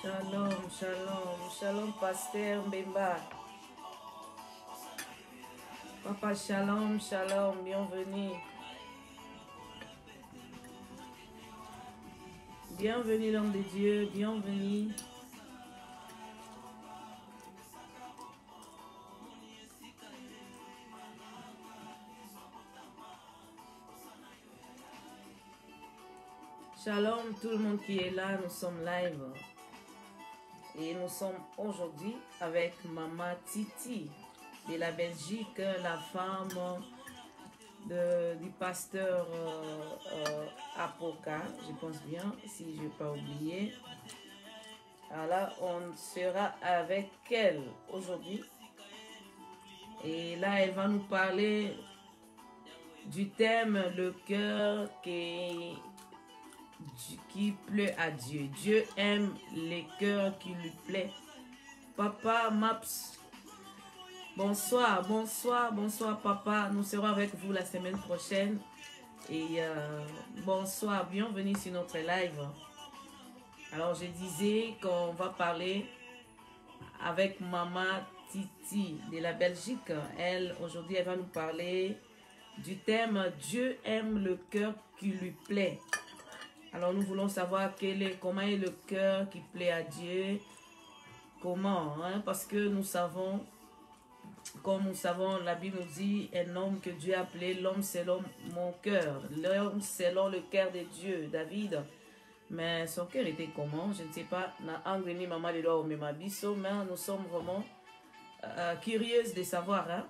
Shalom, shalom, shalom, Pasteur Mbemba. Papa, shalom, shalom, bienvenue. Bienvenue, l'homme de Dieu, bienvenue. Shalom, tout le monde qui est là, nous sommes live. Et nous sommes aujourd'hui avec Maman Titi de la Belgique, la femme du pasteur Apoka, je pense bien, si je n'ai pas oublié. Alors, on sera avec elle aujourd'hui. Et là, elle va nous parler du thème le cœur qui plaît à Dieu. Dieu aime les cœurs qui lui plaisent. Papa Maps, bonsoir, bonsoir, bonsoir papa. Nous serons avec vous la semaine prochaine. Et bonsoir, bienvenue sur notre live. Alors je disais qu'on va parler avec Maman Titi de la Belgique. Elle, aujourd'hui, elle va nous parler du thème Dieu aime le cœur qui lui plaît. Alors nous voulons savoir comment est le cœur qui plaît à Dieu. Comment, hein? Parce que nous savons, comme nous savons, la Bible nous dit, un homme que Dieu a appelé l'homme selon mon cœur. L'homme selon le cœur de Dieu, David. Mais son cœur était comment? Je ne sais pas. Mais nous sommes vraiment curieuses de savoir. Hein?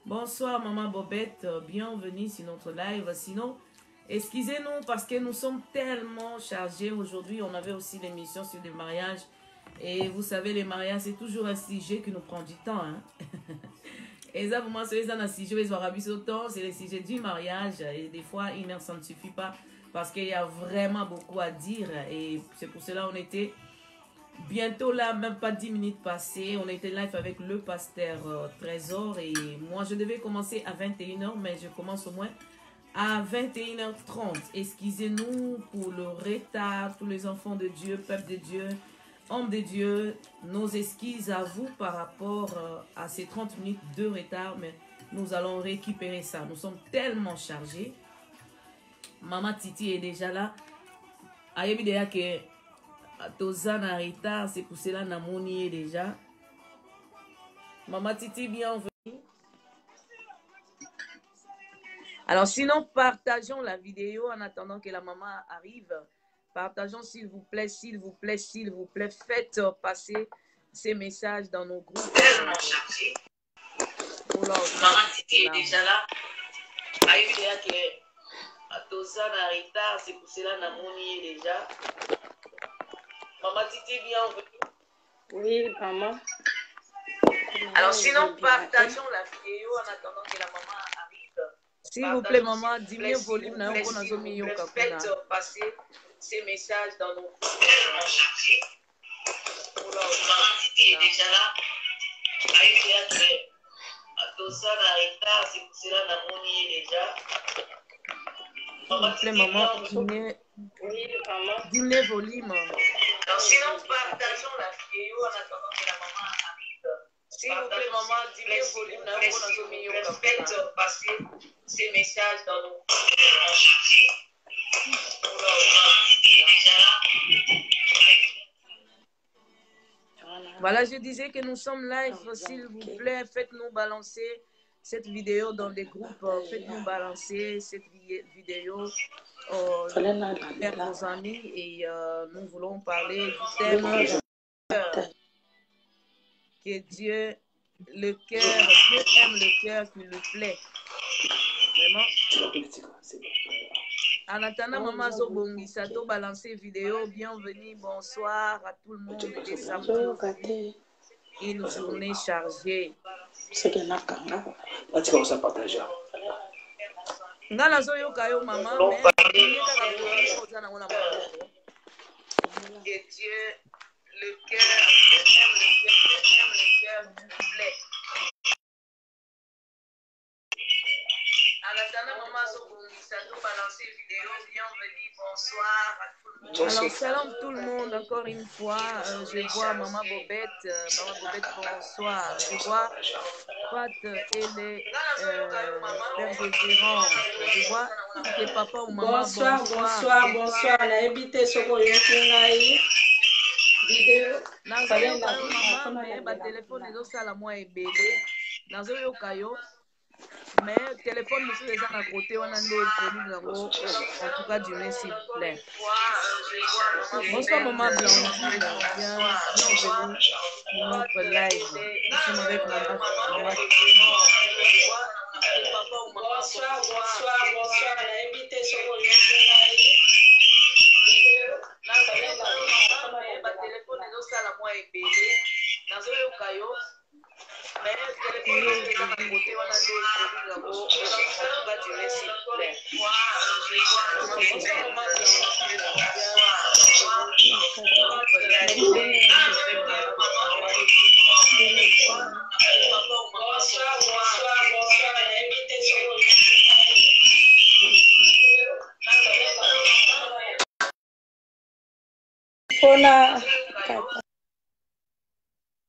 Bonsoir Maman Bobette, bienvenue sur notre live. Sinon, excusez-nous parce que nous sommes tellement chargés aujourd'hui. On avait aussi l'émission sur le mariage. Et vous savez, les mariages, c'est toujours un sujet qui nous prend du temps. Hein? Et ça, pour moi, c'est un sujet, c'est le sujet du mariage. Et des fois, une heure, ça ne suffit pas parce qu'il y a vraiment beaucoup à dire. Et c'est pour cela qu'on était bientôt là, même pas 10 minutes passées. On était live avec le pasteur Trésor. Et moi, je devais commencer à 21h, mais je commence au moins à 21h30. Excusez-nous pour le retard, tous les enfants de Dieu, peuple de Dieu, hommes de Dieu, nos excuses à vous par rapport à ces 30 minutes de retard, mais nous allons récupérer ça. Nous sommes tellement chargés. Maman Titi est déjà là. Ayebi déjà que Toza na retard, c'est pour cela que Namoni est déjà. Maman Titi, bienvenue. Alors sinon, partageons la vidéo en attendant que la maman arrive. Partageons s'il vous plaît, s'il vous plaît, s'il vous plaît. Faites passer ces messages dans nos groupes. Tellement chargé. Maman Titi est déjà là. Ayebi déjà que Toza na retard, c'est pour cela que Namoni est déjà. Maman Titi, bienvenue. Oui, maman. Alors sinon, partageons la vidéo en attendant que la maman arrive. S'il vous plaît, maman, diminuez le volume. Faites passer ces messages dans nos groupes. Maman Titi est déjà là. Aïe, Toza na retard, c'est pour cela que Namoni est déjà. Maman Titi, maman, diminuez le volume. Alors sinon, partageons la vidéo en attendant que la maman arrive. S'il vous plaît, maman, diminuez le volume. Faites passer ces messages dans nos groupes. Voilà, je disais que nous sommes live. S'il vous plaît, faites-nous balancer cette vidéo dans les groupes. Faites-nous balancer cette vidéo vers vos amis. Et nous voulons parler du thème que Dieu, le cœur, Dieu aime le cœur qui lui plaît. Vraiment. En attendant, Maman Zobongisa, to balancer vidéo. Bienvenue, bonsoir à tout le monde. Et samedi, une journée chargée. Ngana zo yoka yo maman, mais que Dieu, le cœur, aime le cœur qui lui plaît. En attendant, Maman Zobongisa, to balancer vidéo. Bienvenue, bonsoir. Alors, salam tout le monde, encore une fois. Je vois Maman Bobette. Maman Bobette, bonsoir. Je vois Pat et les persévérants. Je vois si c'est papa ou maman. Bonsoir, bonsoir, bonsoir. Na ebite soko yokingai. Vidéo. Nazoyoka yo maman, mais ba téléphone ezosala mwa ebele. Nazoyoka yo. Mais téléphone mosusu eza na côté wana nde volume yango. En tout cas, Dieu s'il vous plaît. Bonsoir maman Blandine, bienvenue pour notre live. Nous sommes avec maman. Bonsoir, bonsoir, bonsoir. Na ebite soko ba téléphone ezosala mwa ebele. Nazoyoka yo. Mais téléphone eza na côté wana nde volume yango. En tout cas, Dieu s'il vous plaît. Bonsoir maman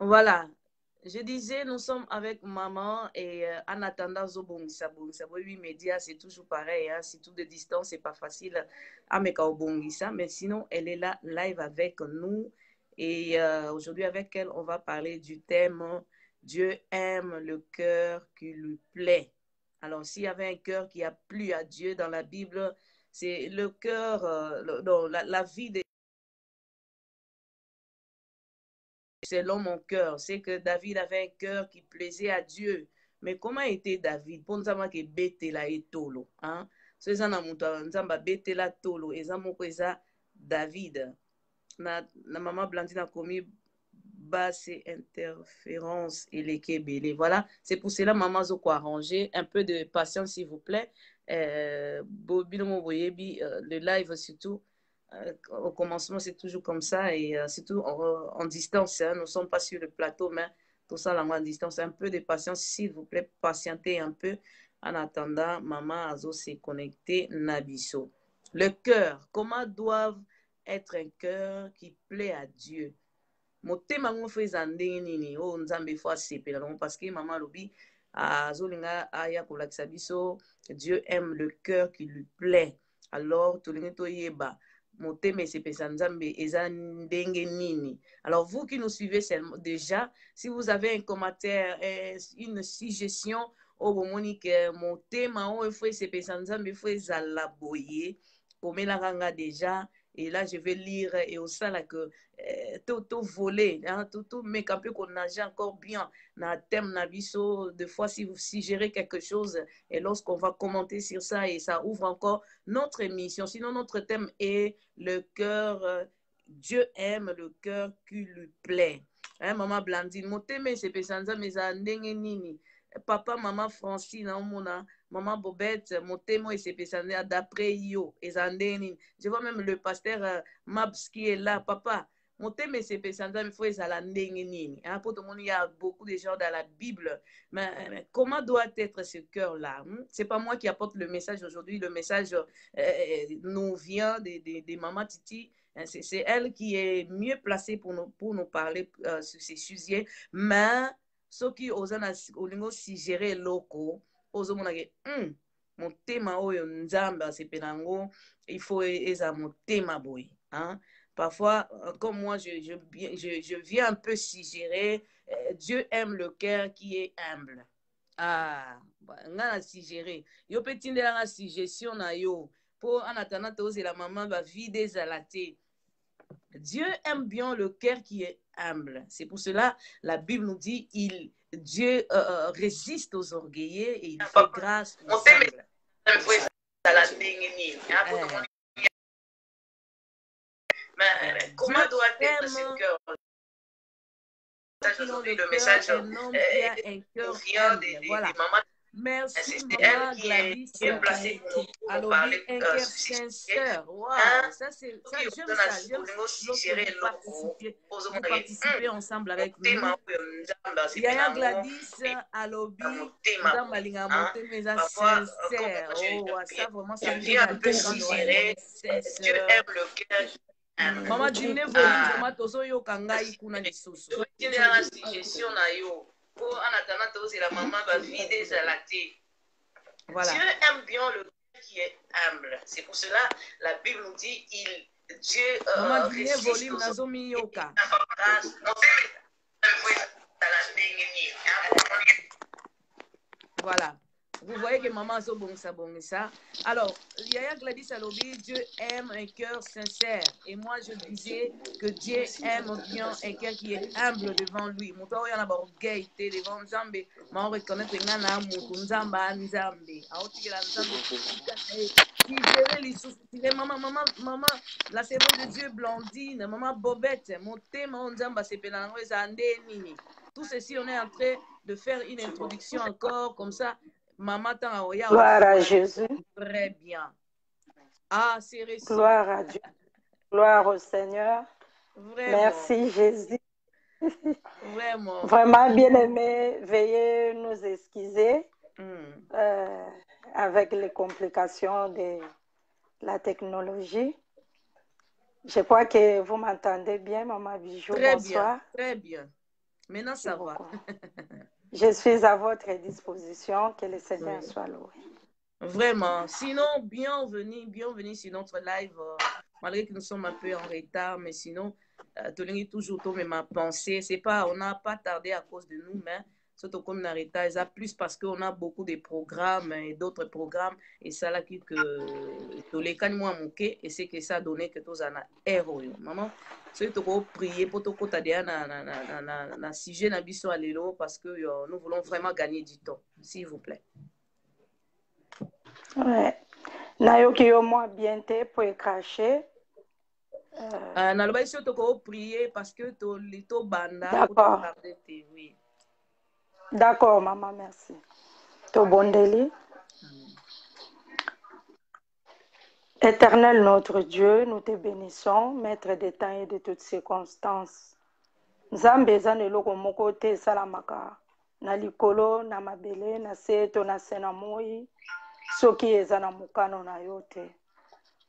Voilà. Je disais, nous sommes avec maman et en attendant Zobongisa, oui, médias, c'est toujours pareil, hein, c'est tout de distance, c'est pas facile à Mekabongisa, mais sinon, elle est là, live avec nous. Et aujourd'hui, avec elle, on va parler du thème Dieu aime le cœur qui lui plaît. Alors, s'il y avait un cœur qui a plu à Dieu dans la Bible, c'est le cœur, la vie de selon mon cœur, c'est que David avait un cœur qui plaisait à Dieu. Mais comment était David? Ponzama ke betela etolo, hein? So ezana mutu nzamba betela tolo, ezamoko eza David. Na maman Blandine a commis basse interférence et les kebele. Voilà, c'est pour cela maman zoko arranger un peu de patience s'il vous plaît. Le live surtout. Au commencement, c'est toujours comme ça et surtout en distance. Hein, nous ne sommes pas sur le plateau, mais tout ça, là, en distance. Un peu de patience, s'il vous plaît, patientez un peu en attendant maman Azo s'est connectée Nabiso. Le cœur, comment doivent être un cœur qui plaît à Dieu? Motema ngo feza ndenge nini o nzambe fo asepela parce que maman lobi azolinga aya kolakisa biso Dieu aime le cœur qui lui plaît. Alors tolingi toyeba motema esepesa nzambe eza ndenge nini. Alors vous qui nous suivez déjà, si vous avez un commentaire, une suggestion au bomoni que motema o fo esepesa nzambe fo ezala boye komela kanga déjà. Et là, je vais lire et au sein que tout volé, hein, tout mais un peu qu'on nage encore bien dans le thème Nabiso. Des fois, si vous suggérez quelque chose et lorsqu'on va commenter sur ça et ça ouvre encore notre émission. Sinon, notre thème est le cœur. Dieu aime le cœur qui lui plaît. Hein, maman Blandine, mon thème c'est pesanza mais ça nini. Papa, maman Francine, maman Bobette, mon témoin c'est pesandé d'après yo et zandeni. Je vois même le pasteur Mabs qui est là, papa. Mon thème c'est pesandé, il faut esalandeni. Hein, pour tout le monde, il y a beaucoup de gens dans la Bible. Mais comment doit être ce cœur-là? C'est pas moi qui apporte le message aujourd'hui. Le message nous vient de maman Titi. C'est elle qui est mieux placée pour nous parler sur ces sujets. Mais ceux qui osent suggérer locaux, ozomona ke motema oyo nzambe asepela yango il faut eza motema boye, hein? Parfois comme moi je viens un peu suggérer Dieu aime le cœur qui est humble. Nga na suggérer yo pe tindela nga suggestion na yo pour en attendant tozela maman ba vie des alaté. Dieu aime bien le cœur qui est humble. C'est pour cela la Bible nous dit Dieu résiste aux orgueilleux et il fait grâce aux humbles. Comment doit être ce cœur? Le message un cœur humble. Voilà. Merci, C'est maman elle qui Gladys. est placée pour Alors, parler un cœur sincère. Waouh, ça, c'est ça, j'aime ça. J'aime lorsque vous participez ensemble avec nous. Yaya Gladys, Alobi, Ndamalinga Mote, mais sincère. Oh, ça, vraiment, ça me vient un peu suggérer Dieu aime le cœur. Maman Dimne volume, vraiment, tozo yo kangai kuna lisusu. Dieu a la suggestion na yo. Pour en attendant, c'est la maman va vider sa latte. Voilà. Dieu aime bien le cœur qui est humble. C'est pour cela la Bible nous dit Dieu Maman Dimne volume nazomi yoka. Voilà. Vous voyez que maman a ça. Alors, Yaya Gladys Alobi, Dieu aime un cœur sincère. Et moi, je disais que Dieu aime bien un cœur qui est humble devant lui. Mon tour, il y en a orgueil devant Nzambe. Mais on reconnaît que Nana Moutou Nzamba Nzambe. Maman, la servante de Dieu Blandine, maman Bobette, mon thème, Nzamba, c'est Pélango et Zandé. Tout ceci, on est en train de faire une introduction encore comme ça. Maman Gloire à Jésus. Très bien. Ah, c'est reçu. Gloire à Dieu. Gloire au Seigneur. Vraiment. Merci Jésus. Vraiment. Vraiment bien aimé. Veuillez nous excuser avec les complications de la technologie. Je crois que vous m'entendez bien, Maman Bijou. Très bonsoir. Bien, très bien. Maintenant, ça va. Je suis à votre disposition. Que le Seigneur soit loué. Vraiment. Sinon, bienvenue sur notre live. Malgré que nous sommes un peu en retard, mais sinon, toujours mais ma pensée, c'est pas, on n'a pas tardé à cause de nous, mais surtout qu'on a retard, ça plus parce qu'on a beaucoup de programmes et d'autres programmes, et ça là que tous les cas moi manqué, et c'est que ça a donné que tous en a héros. Maman, c'est tu peux prier pour te côté derrière na sujet na biso alelo parce que nous voulons vraiment gagner du temps, s'il vous plaît. Ouais. Nayoki yo moi bien te pour cracher. Naloba ici to ko prier parce que to banda. D'accord. Oui. D'accord, maman, merci. To bondeli. Éternel notre Dieu, nous te bénissons, maître des temps et de toutes circonstances. Nzambe eza eloko moko te esalamaka na likolo na mabele na se to na se na moi soki eza na mokano na yo te.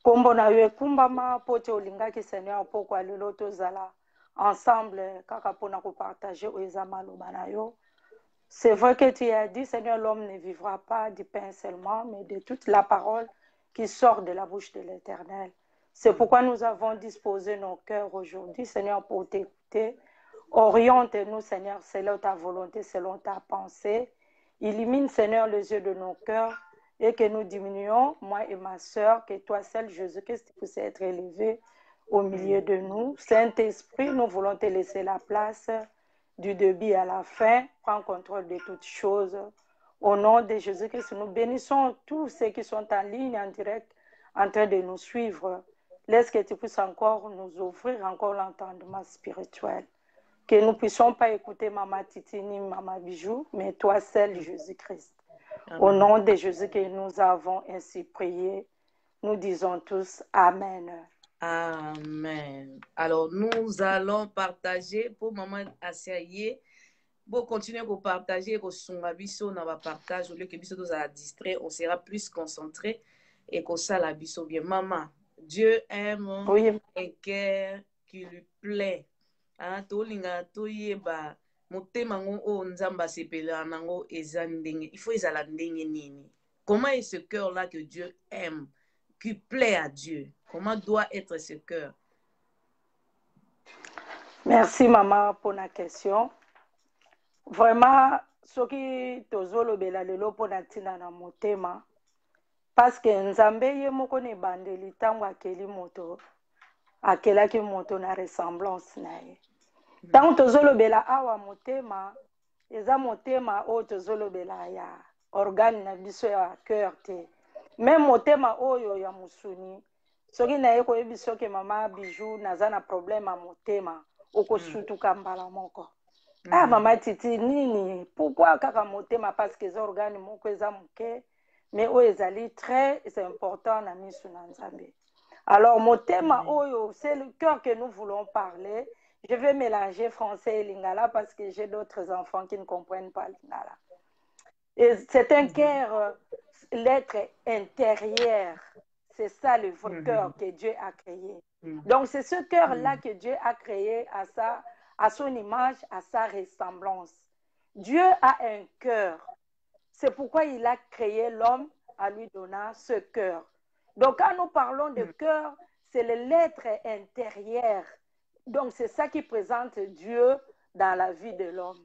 Kombo na yo ekumbama mpo te olingaki Seigneur pokwa lelo tozala ensemble kaka mpona kopartage oyo eza maloba na yo. C'est vrai que tu as dit, Seigneur, l'homme ne vivra pas du pain seulement, mais de toute la parole qui sort de la bouche de l'Éternel. C'est pourquoi nous avons disposé nos cœurs aujourd'hui, Seigneur, pour t'écouter. Oriente-nous, Seigneur, selon ta volonté, selon ta pensée. Illumine, Seigneur, les yeux de nos cœurs et que nous diminuions, moi et ma sœur, que toi seul, Jésus-Christ, puisse être élevé au milieu de nous. Saint-Esprit, nous voulons te laisser la place du début à la fin. Prends contrôle de toutes choses. Au nom de Jésus-Christ, nous bénissons tous ceux qui sont en ligne, en direct, en train de nous suivre. Laisse que tu puisses encore nous offrir encore l'entendement spirituel. Que nous ne puissions pas écouter Maman Titi ni Maman Bijou, mais toi seul, Jésus-Christ. Au nom de Jésus que nous avons ainsi prié, nous disons tous Amen. Amen. Alors, nous allons partager pour Maman Asiaye. Pour continuer à partager, on va partager au lieu que biso nous a distrait, on sera plus concentré et qu'on ça la biso bien. Maman, Dieu aime un cœur qui lui plaît. Hein, tolinga toyeba motema ngo o nzamba sepela nango ezandenge. Il faut ezala ndenge nini. Comment est ce cœur là que Dieu aime, qui plaît à Dieu? Comment doit être ce cœur? Merci maman pour la question. Vraiment, ce qui tozolobela lelo pona tina na motema, parce que nzambe ye moko ne bandeli tango akeli moto, akelaki moto na ressemblance na ye. Tango tozolobela awa motema, eza motema o tozolobela ya organe na biso ya cœur te. Même motema oyo ya musuni, soki na ye koyebi soki mama Bijou naza na problème a motema, okosutuka mbala moko. Ah, Mama Titi, nini, pourquoi kaka motema parce que eza organe moko eza moke, mais oyo ezali très important na miso na Nzambe. Alors, motema oyo, c'est le cœur que nous voulons parler. Je vais mélanger français et lingala parce que j'ai d'autres enfants qui ne comprennent pas lingala. Et c'est un cœur, l'être intérieur. C'est ça le vrai cœur que Dieu a créé. Donc, c'est ce cœur-là que Dieu a créé à son image, à sa ressemblance. Dieu a un cœur. C'est pourquoi il a créé l'homme en lui donnant ce cœur. Donc, quand nous parlons de cœur, c'est l'être intérieur. Donc, c'est ça qui présente Dieu dans la vie de l'homme.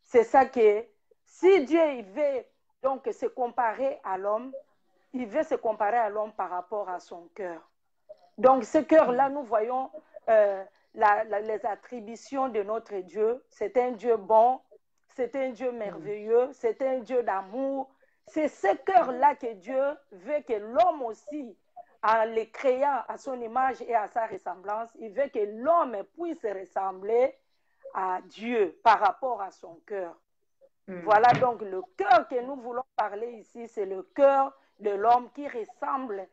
C'est ça que, si Dieu il veut donc se comparer à l'homme, il veut se comparer à l'homme par rapport à son cœur. Donc, ce cœur-là, nous voyons les attributions de notre Dieu. C'est un Dieu bon, c'est un Dieu merveilleux, c'est un Dieu d'amour. C'est ce cœur-là que Dieu veut que l'homme aussi, en le créant à son image et à sa ressemblance, il veut que l'homme puisse ressembler à Dieu par rapport à son cœur. Voilà donc le cœur que nous voulons parler ici, c'est le cœur de l'homme qui ressemble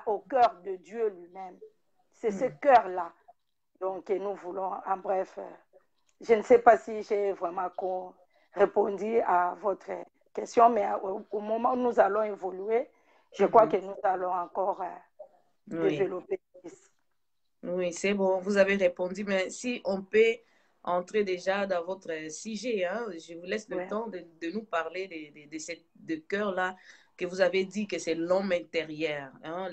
au cœur de Dieu lui-même. C'est ce cœur-là donc que nous voulons, en bref. Je ne sais pas si j'ai vraiment répondu à votre question, mais au moment où nous allons évoluer, je crois que nous allons encore développer. Oui, c'est bon, vous avez répondu, mais si on peut entrer déjà dans votre sujet, hein, je vous laisse le temps de nous parler de cœur-là que vous avez dit que c'est l'homme intérieur. Hein,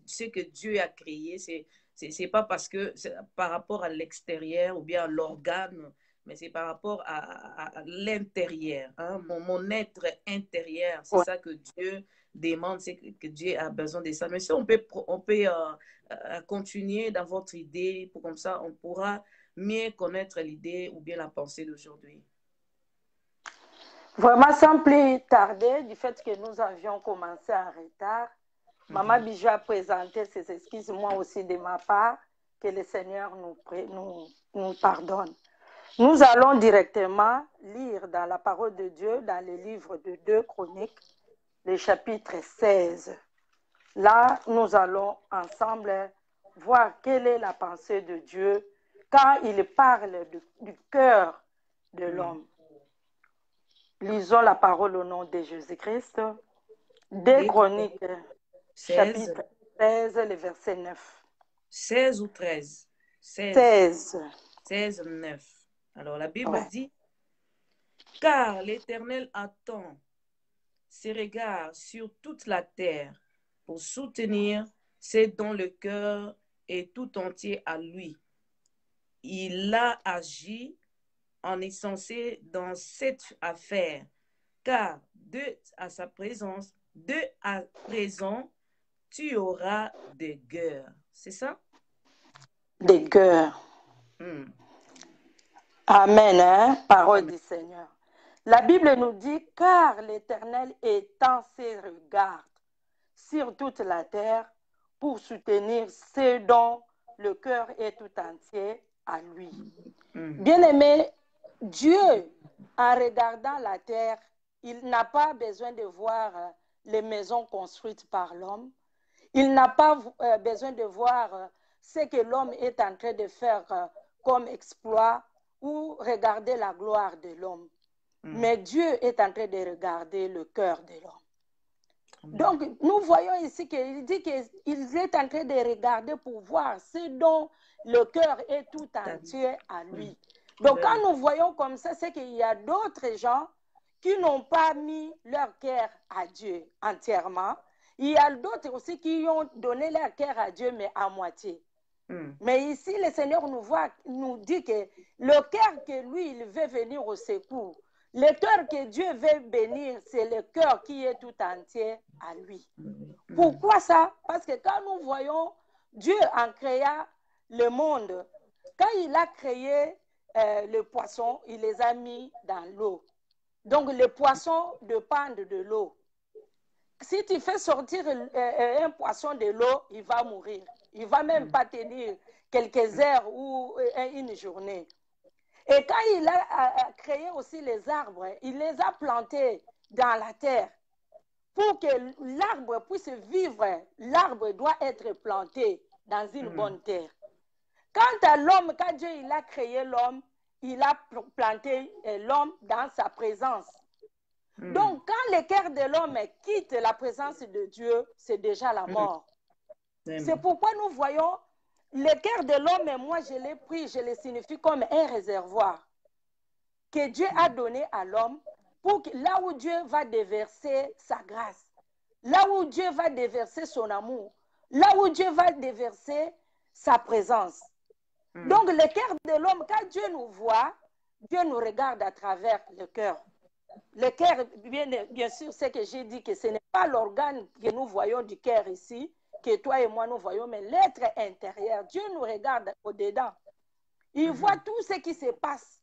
ce que Dieu a créé, c'est pas parce que c'est par rapport à l'extérieur ou bien à l'organe, mais c'est par rapport à l'intérieur. Hein, mon être intérieur, c'est ça que Dieu demande, c'est que Dieu a besoin de ça. Mais si on peut continuer dans votre idée, pour comme ça, on pourra mieux connaître l'idée ou bien la pensée d'aujourd'hui. Vraiment, sans plus tarder, du fait que nous avions commencé en retard, Maman Bijou a présenté ses excuses, moi aussi de ma part, que le Seigneur nous pardonne. Nous allons directement lire dans la parole de Dieu, dans le livre de 2 Chroniques, le chapitre 16. Là, nous allons ensemble voir quelle est la pensée de Dieu quand il parle du cœur de l'homme. Lisons la parole au nom de Jésus-Christ. 2 Chroniques, chapitre 16, le verset 9. 16 ou 13? 16. 16, 9. Alors, la Bible dit, « Car l'Éternel attend ses regards sur toute la terre pour soutenir ceux dont le cœur est tout entier à lui. Il a agi en insensé dans cette affaire, car à présent, tu auras des guerres. » C'est ça? Des guerres. Amen, hein? Parole du Seigneur. La Bible nous dit, car l'Éternel étend ses regards sur toute la terre pour soutenir ceux dont le cœur est tout entier à lui. Bien-aimé, Dieu, en regardant la terre, il n'a pas besoin de voir les maisons construites par l'homme. Il n'a pas besoin de voir ce que l'homme est en train de faire comme exploit ou regarder la gloire de l'homme. Mais Dieu est en train de regarder le cœur de l'homme. Donc, nous voyons ici qu'il dit qu'il est en train de regarder pour voir ce dont le cœur est tout entier à lui. Donc, quand nous voyons comme ça, c'est qu'il y a d'autres gens qui n'ont pas mis leur cœur à Dieu entièrement. Il y a d'autres aussi qui ont donné leur cœur à Dieu, mais à moitié. Mais ici, le Seigneur nous dit que le cœur que lui, il veut venir au secours, le cœur que Dieu veut bénir, c'est le cœur qui est tout entier à lui. Pourquoi ça? Parce que quand nous voyons Dieu en créant le monde, quand il a créé le poisson, il les a mis dans l'eau. Donc, le poisson dépend de l'eau. Si tu fais sortir un poisson de l'eau, il va mourir. Il ne va même pas tenir quelques heures ou une journée. Et quand il a créé aussi les arbres, il les a plantés dans la terre. Pour que l'arbre puisse vivre, l'arbre doit être planté dans une bonne terre. Quant à l'homme, quand Dieu il a créé l'homme, il a planté l'homme dans sa présence. Donc, quand le cœur de l'homme quitte la présence de Dieu, c'est déjà la mort. C'est pourquoi nous voyons le cœur de l'homme, et moi je l'ai pris, je le signifie comme un réservoir que Dieu a donné à l'homme pour que là où Dieu va déverser sa grâce, là où Dieu va déverser son amour, là où Dieu va déverser sa présence. Donc le cœur de l'homme, quand Dieu nous voit, Dieu nous regarde à travers le cœur. Le cœur, bien sûr, c'est que j'ai dit que ce n'est pas l'organe que nous voyons du cœur ici, que toi et moi nous voyons, mais l'être intérieur. Dieu nous regarde au-dedans. Il voit tout ce qui se passe.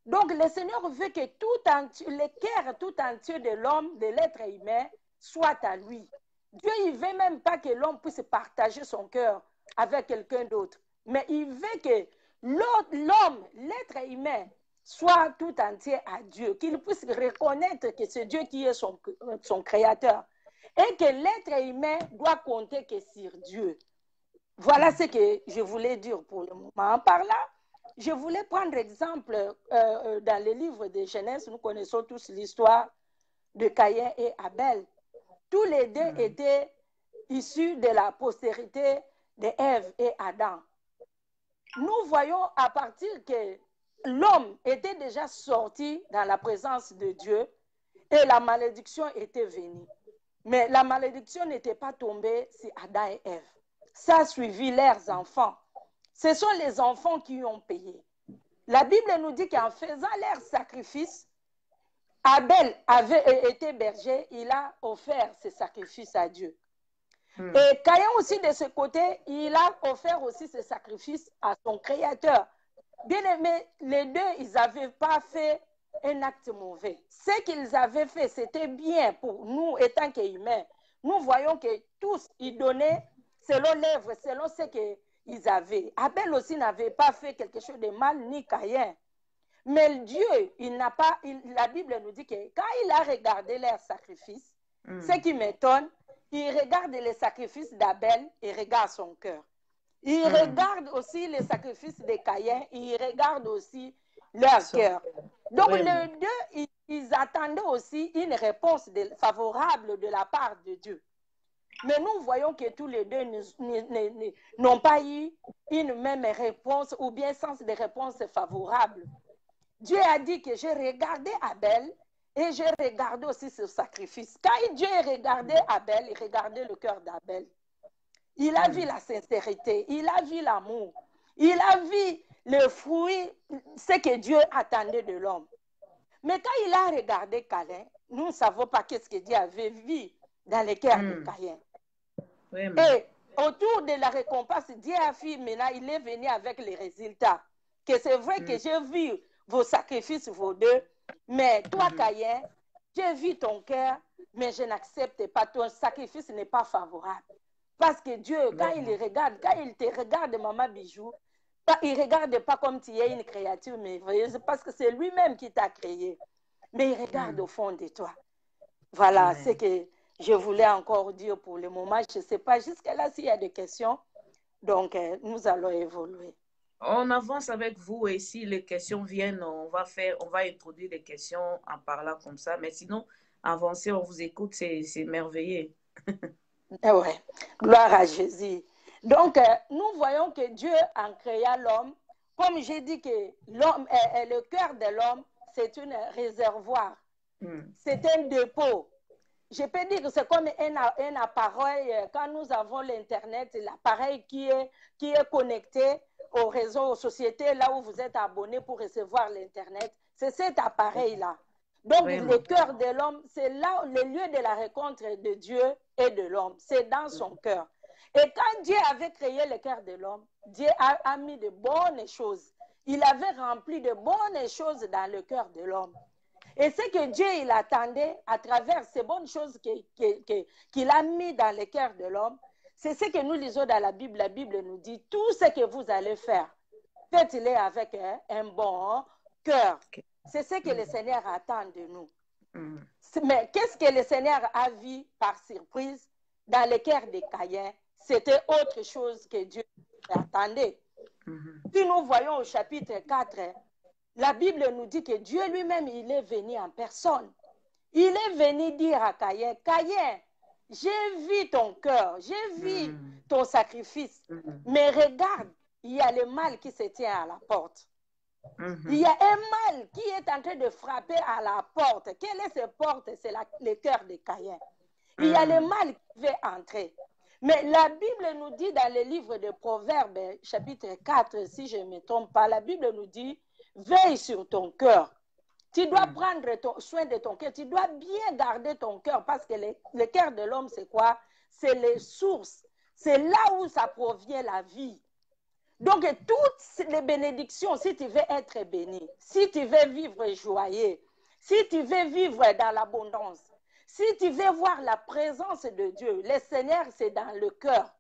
Donc le Seigneur veut que le cœur tout entier de l'homme, de l'être humain, soit à lui. Dieu, il ne veut même pas que l'homme puisse partager son cœur avec quelqu'un d'autre. Mais il veut que l'homme, l'être humain, soit tout entier à Dieu, qu'il puisse reconnaître que c'est Dieu qui est son créateur et que l'être humain doit compter que sur Dieu. Voilà ce que je voulais dire pour le moment. Par là, je voulais prendre exemple dans le livre de Genèse, nous connaissons tous l'histoire de Caïn et Abel. Tous les deux étaient issus de la postérité d'Ève et Adam. Nous voyons à partir que l'homme était déjà sorti dans la présence de Dieu et la malédiction était venue. Mais la malédiction n'était pas tombée sur Adam et Ève. Ça a suivi leurs enfants. Ce sont les enfants qui ont payé. La Bible nous dit qu'en faisant leur sacrifice, Abel avait été berger, il a offert ses sacrifices à Dieu. Et Caïn aussi de ce côté, il a offert aussi ses sacrifices à son Créateur. Bien aimé, les deux, ils n'avaient pas fait un acte mauvais. Ce qu'ils avaient fait, c'était bien pour nous, étant qu'humains. Nous voyons que tous, ils donnaient selon l'œuvre, selon ce qu'ils avaient. Abel aussi n'avait pas fait quelque chose de mal, ni Caïn. Mais Dieu, la Bible nous dit que quand il a regardé leurs sacrifices, ce qui m'étonne, il regarde les sacrifices d'Abel et regarde son cœur. Il regarde aussi les sacrifices de Caïn, il regarde aussi leur cœur. Donc les deux, ils attendaient aussi une réponse favorable de la part de Dieu. Mais nous voyons que tous les deux n'ont pas eu une même réponse ou bien sens de réponse favorable. Dieu a dit que j'ai regardé Abel et j'ai regardé aussi ce sacrifice. Quand Dieu regardait Abel, il regardait le cœur d'Abel. Il a vu la sincérité, il a vu l'amour, il a vu le fruit, ce que Dieu attendait de l'homme. Mais quand il a regardé Caïn, nous ne savons pas qu'est-ce que Dieu avait vu dans le cœur de Caïn. Et autour de la récompense, Dieu a fait maintenant, il est venu avec les résultats. Que c'est vrai que j'ai vu vos sacrifices, vos deux, mais toi, Caïn, j'ai vu ton cœur, mais je n'accepte pas, ton sacrifice n'est pas favorable. Parce que Dieu, quand il te regarde, maman Bijou, il ne regarde pas comme tu es une créature merveilleuse, parce que c'est lui-même qui t'a créé. Mais il regarde au fond de toi. Voilà ce que je voulais encore dire pour le moment. Je ne sais pas jusqu'à-là s'il y a des questions. Donc, nous allons évoluer. On avance avec vous et si les questions viennent, on va introduire les questions en parlant comme ça. Mais sinon, avancez, on vous écoute, c'est merveilleux. Ouais, gloire à Jésus. Donc, nous voyons que Dieu, en créant l'homme, comme j'ai dit que l'homme, le cœur de l'homme, c'est un réservoir. C'est un dépôt. Je peux dire que c'est comme un appareil, quand nous avons l'Internet, l'appareil qui est connecté au réseau, aux sociétés, là où vous êtes abonné pour recevoir l'Internet. C'est cet appareil-là. Donc, le cœur de l'homme, c'est là le lieu de la rencontre de Dieu et de l'homme. C'est dans son cœur. Et quand Dieu avait créé le cœur de l'homme, Dieu a mis de bonnes choses. Il avait rempli de bonnes choses dans le cœur de l'homme. Et ce que Dieu il attendait à travers ces bonnes choses qu'il a mis dans le cœur de l'homme, c'est ce que nous lisons dans la Bible. La Bible nous dit, tout ce que vous allez faire, faites-les avec un bon cœur. C'est ce que le Seigneur attend de nous. Mais qu'est-ce que le Seigneur a vu par surprise dans le cœur des Caïens? C'était autre chose que Dieu attendait. Si nous voyons au chapitre 4, la Bible nous dit que Dieu lui-même, il est venu en personne. Il est venu dire à Caïn, Caïn, j'ai vu ton cœur, j'ai vu ton sacrifice, mais regarde, il y a le mal qui se tient à la porte. Il y a un mal qui est en train de frapper à la porte. Quelle est cette porte? C'est le cœur de Caïn. Il y a le mal qui veut entrer. Mais la Bible nous dit dans le livre de Proverbes, chapitre 4, si je ne me trompe pas, la Bible nous dit, veille sur ton cœur. Tu dois prendre soin de ton cœur. Tu dois bien garder ton cœur parce que le cœur de l'homme, c'est quoi? C'est les sources. C'est là où ça provient la vie. Donc, toutes les bénédictions, si tu veux être béni, si tu veux vivre joyeux, si tu veux vivre dans l'abondance, si tu veux voir la présence de Dieu, le Seigneur, c'est dans le cœur.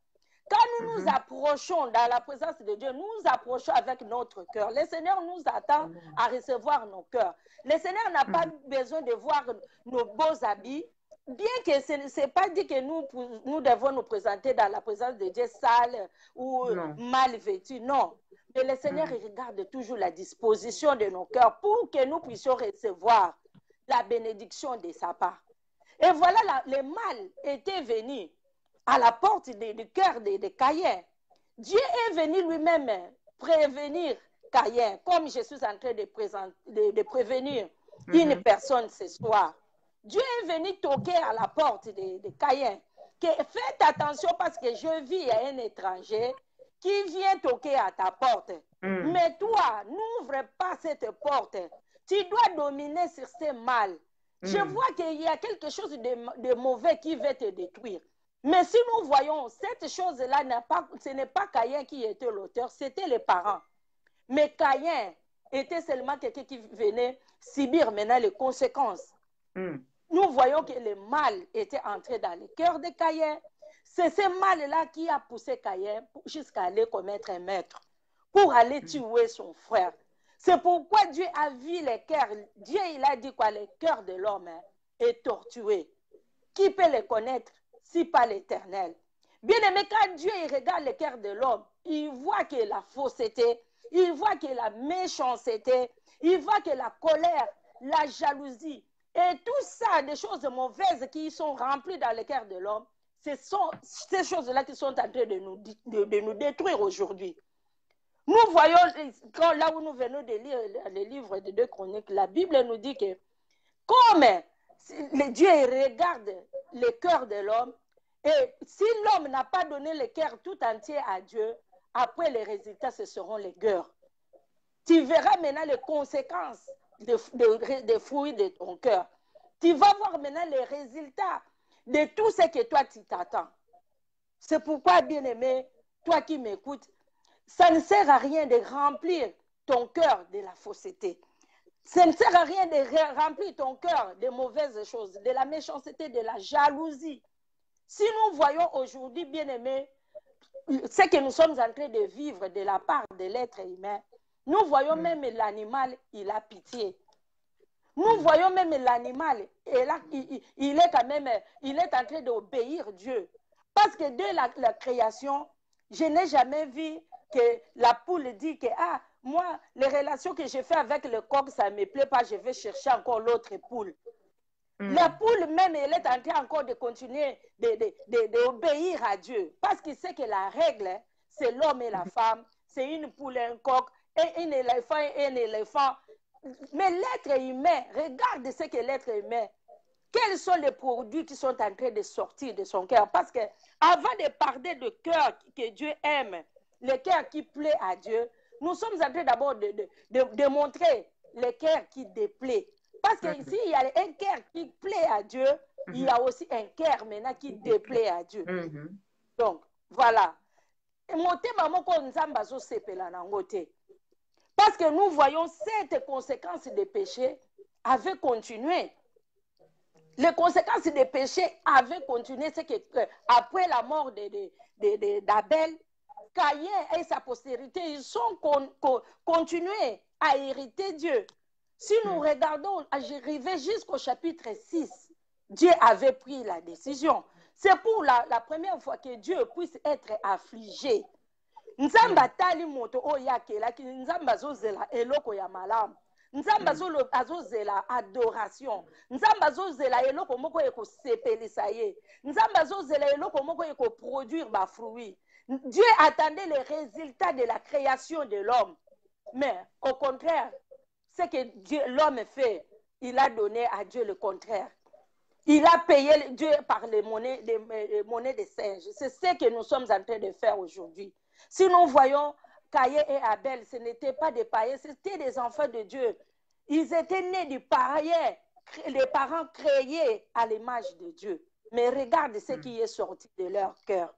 Quand nous nous approchons dans la présence de Dieu, nous nous approchons avec notre cœur. Le Seigneur nous attend à recevoir nos cœurs. Le Seigneur n'a pas besoin de voir nos beaux habits, bien que ce n'est pas dit que nous devons nous présenter dans la présence de Dieu sale ou mal vêtus. Non. Mais le Seigneur il regarde toujours la disposition de nos cœurs pour que nous puissions recevoir la bénédiction de sa part. Et voilà, le mal était venu à la porte du cœur de Caïn. Dieu est venu lui-même prévenir Caïn, comme je suis en train de prévenir une personne ce soir. Dieu est venu toquer à la porte de Caïn. Faites attention parce que je vis à un étranger qui vient toquer à ta porte. Mais toi, n'ouvre pas cette porte. Tu dois dominer sur ces mal. Je vois qu'il y a quelque chose de mauvais qui veut te détruire. Mais si nous voyons, cette chose-là, ce n'est pas Caïn qui était l'auteur, c'était les parents. Mais Caïn était seulement quelqu'un qui venait subir maintenant les conséquences. Nous voyons que le mal était entré dans le cœur de Caïn. C'est ce mal-là qui a poussé Caïn jusqu'à aller commettre un meurtre, pour aller tuer son frère. C'est pourquoi Dieu a vu le cœur. Dieu, il a dit quoi? Le cœur de l'homme est tortué. Qui peut le connaître si pas l'Éternel? Bien aimé, quand Dieu il regarde le cœur de l'homme, il voit que la fausseté, il voit que la méchanceté, il voit que la colère, la jalousie, et tout ça, des choses mauvaises qui sont remplies dans le cœur de l'homme, ce sont ces choses-là qui sont en train de nous détruire aujourd'hui. Nous voyons, là où nous venons de lire le livre de 2 Chroniques, la Bible nous dit que comme Dieu regarde le cœur de l'homme, et si l'homme n'a pas donné le cœur tout entier à Dieu, après les résultats, ce seront les guerres. Tu verras maintenant les conséquences des fruits de ton cœur. Tu vas voir maintenant les résultats de tout ce que toi tu t'attends. C'est pourquoi, bien-aimé, toi qui m'écoutes, ça ne sert à rien de remplir ton cœur de la fausseté. Ça ne sert à rien de remplir ton cœur de mauvaises choses, de la méchanceté, de la jalousie. Si nous voyons aujourd'hui, bien-aimés, ce que nous sommes en train de vivre de la part de l'être humain, nous voyons même l'animal, il a pitié. Nous voyons même l'animal, il est quand même, il est en train d'obéir Dieu. Parce que dès la création, je n'ai jamais vu que la poule dit que, moi, les relations que j'ai faites avec le coq, ça ne me plaît pas, je vais chercher encore l'autre poule. La poule même, elle est en train encore de continuer d'obéir à Dieu. Parce qu'il sait que la règle, c'est l'homme et la femme, c'est une poule et un coq, et un éléphant. Mais l'être humain, regarde ce que l'être humain, quels sont les produits qui sont en train de sortir de son cœur. Parce que avant de parler de cœur que Dieu aime, le cœur qui plaît à Dieu, nous sommes en train d'abord de montrer le cœur qui déplaît. Parce que s'il y a un cœur qui plaît à Dieu, il y a aussi un cœur maintenant qui déplaît à Dieu. Donc, voilà. Parce que nous voyons cette conséquence des péchés avaient continué. Les conséquences des péchés avaient continué. C'est que après la mort d'Abel, Caïn et sa postérité, ils sont continués à hériter Dieu. Si nous regardons, j'arrivais jusqu'au chapitre 6, Dieu avait pris la décision. C'est pour la première fois que Dieu puisse être affligé. Nzambe atali moto oyo akelaki, nzambe azozela eloko ya malamu, nzambe azozela adoration, nzambe azozela eloko moko ekosepelisa ye, nzambe azozela eloko moko ekoproduire bafruits. Dieu attendait les résultats de la création de l'homme, mais au contraire, ce que l'homme fait, il a donné à Dieu le contraire. Il a payé Dieu par les monnaies des singes. C'est ce que nous sommes en train de faire aujourd'hui. Si nous voyons Caïn et Abel, ce n'étaient pas des païens, c'était des enfants de Dieu. Ils étaient nés du païen, les parents créés à l'image de Dieu. Mais regarde ce qui est sorti de leur cœur.